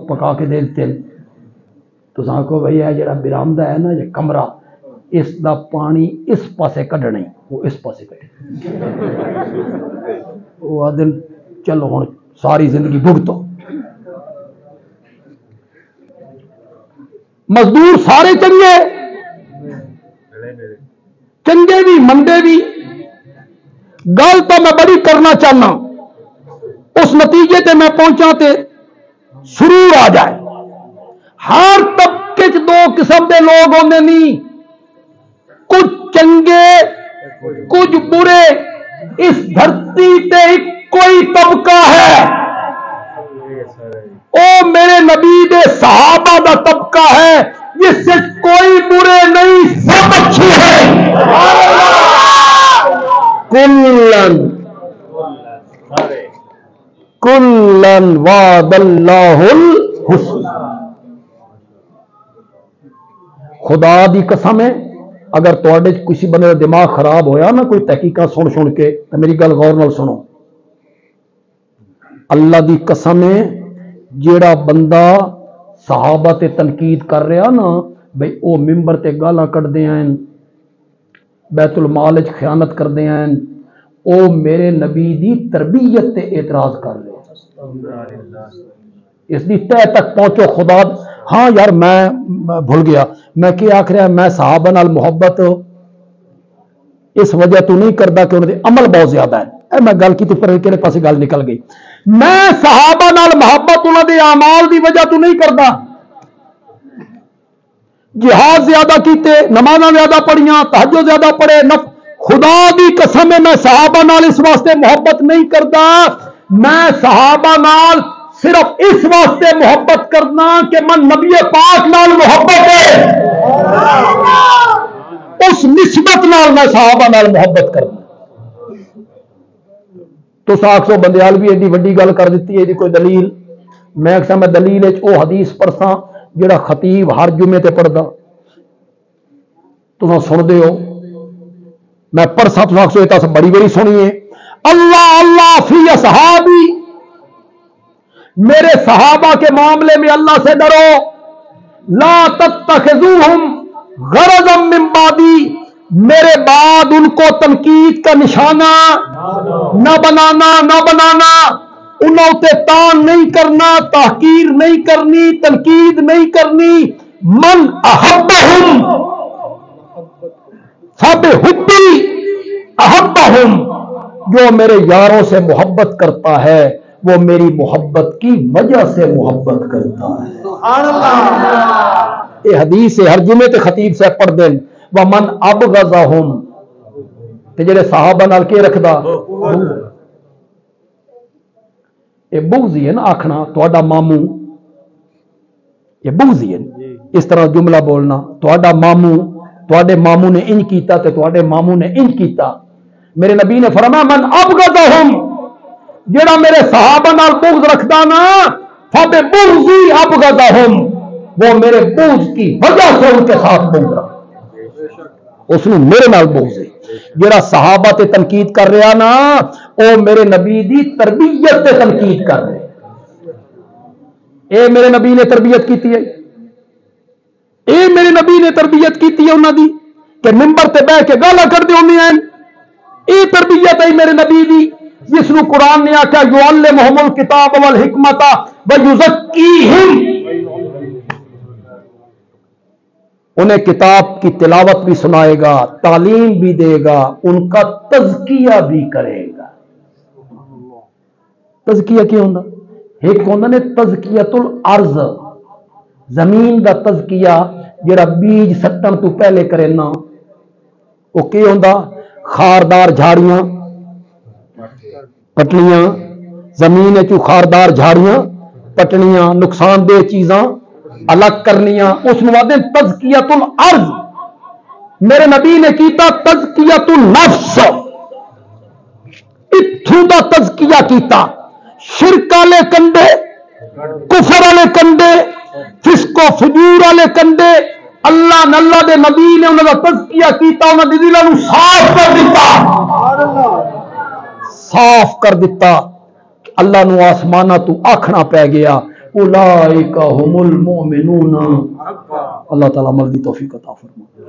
پکا کے دے دیتے تو ساں کو بھئی ہے جڑا برامدہ ہے نا یہ کمرہ اس دا پانی اس پاسے کڈنا ہی وہ اس پاسے کڈے وہ آدن چلو ہوں ساری زندگی بھگتو مزدور سارے چنگے چنگے بھی مندے بھی گل تو میں بڑی کرنا چاہنا اس نتیجے تے میں پہنچا تے سرور آ جائے ہر طبقے چ دو قسم دے لوگ ہوندے نہیں کچھ چنگے کچھ برے اس دھرتی تے کوئی طبقہ ہے او میرے نبی دے صحابہ دا طبقہ ہے جس سے کوئی برے نہیں سب اچھے ہیں کلن وعد اللہ الحسن خدا دی قسم ہے اگر تواڈے کسی بندے کا دماغ خراب ہویا نا کوئی تحقیقات سن کے تو میری گل غور نال سنو اللہ دی قسم ہے جیڑا بندہ صحابہ تے تنقید کر رہا نا بھئی او ممبر تے گالاں کڈدے ہیں بیت المال وچ خیانت کردے ہیں او میرے نبی دی تربیت تے اعتراض کر رہے اس دی تہ تک پہنچو خدا ہاں یار میں بھول گیا میں کیا آکھ رہا میں صحابہ نال محبت اس وجہ تو نہیں کردا کہ انہوں دے عمل بہت زیادہ ہے اے میں گل کی تو پر کہڑے پاسے گل نکل گئی میں صحابہ نال محبت انہوں دے اعمال دی وجہ تو نہیں کردا جہاد زیادہ کیتے نمازاں زیادہ پڑھیاں تہجد زیادہ پڑھے خدا دی قسم ہے میں صحابہ نال اس واسطے محبت نہیں کردا میں صحابہ نال صرف اس واسطے محبت کرنا کہ من نبی پاک نال محبت ہے اس نسبت نال میں صحابہ نال محبت کرنا تو ساکھ سو بندیال بھی ایڈی وڈی گل کر دیتی ہے کوئی دلیل میں اکثر میں دلیل او حدیث پڑھساں جڑا خطیب ہر جمعے تے پڑھدا تو سن دے ہو میں پڑھساں تو ساکھ سو یہ بڑی بڑی سنی ہے اللہ اللہ فی اصحابی میرے صحابہ کے معاملے میں اللہ سے ڈرو لا تتخذوہم غرضا من بعدی میرے بعد ان کو تنقید کا نشانہ نہ بنانا انہوں تے تان نہیں کرنا تحقیر نہیں کرنی تنقید نہیں کرنی من احبہم فبحبی احبہم جو میرے یاروں سے محبت کرتا ہے وہ میری محبت کی وجہ سے محبت کرتا ہے سبحان اللہ یہ حدیث ہے ہر جمعے تے خطیب سے پڑھ دیں ومن ابغضہم تے جڑے صحابہ نال کے رکھدا یہ بغضی ہے نا آکھنا تہاڈا ماموں یہ بغضی ہے اس طرح جملہ بولنا تہاڈا ماموں تہاڈے ماموں نے انج کیتا تے تہاڈے ماموں نے انج کیتا میرے نبی نے فرمایا من ابغضہم جڑا میرے صحابہ نال بغض رکھدا نا فبغضی ابغضہم وہ میرے بغض کی وجہ سے ان کے ساتھ بغض رکھتا اس نے میرے نال بغض ہے جڑا صحابہ تے تنقید کر رہا نا او میرے نبی دی تربیت تے تنقید کر رہے اے میرے نبی نے تربیت کیتی ہے اے میرے نبی نے تربیت کیتی ہے انہاں دی کہ منبر تے بیٹھ کے گالاں کردے ہوندے ہیں اے تربیت ہے میرے نبی دی جس نو قرآن نے آخیا یعلمہم الکتاب والحکمت ویزکیہم، انہیں کتاب کی تلاوت بھی سنائے گا، تعلیم بھی دے گا، ان کا تزکیہ بھی کرے گا۔ تزکیہ کیا ہوندا؟ ایک ہوندا نے تزکیۃ الارض، زمین دا تزکیہ جڑا بیج سٹن تو پہلے کرے نا، وہ کی ہوندا؟ خاردار جھاڑیاں پٹنیاں، زمین چو خاردار جھاڑیاں پٹنیاں، نقصان دہ چیزاں الگ کرنیاں، اس نو آدھے تزکیۃ الارض۔ میرے نبی نے کیتا تزکیۃ النفس، اتھوں دا تزکیہ کیتا، شرک والے کنڈے، کفر والے کنڈے، فسق و فجور والے کنڈے، اللہ ناللہ دے نبی نے انہاں دا تزکیہ کیتا، انہاں دی دلاں نو صاف کر دیتا، صاف کر دیتا۔ اللہ نو آسمانہ تو آکھنا پہ گیا اولئک هم المؤمنون۔ اللہ تعالیٰ عمل دی توفیق عطا فرمائے۔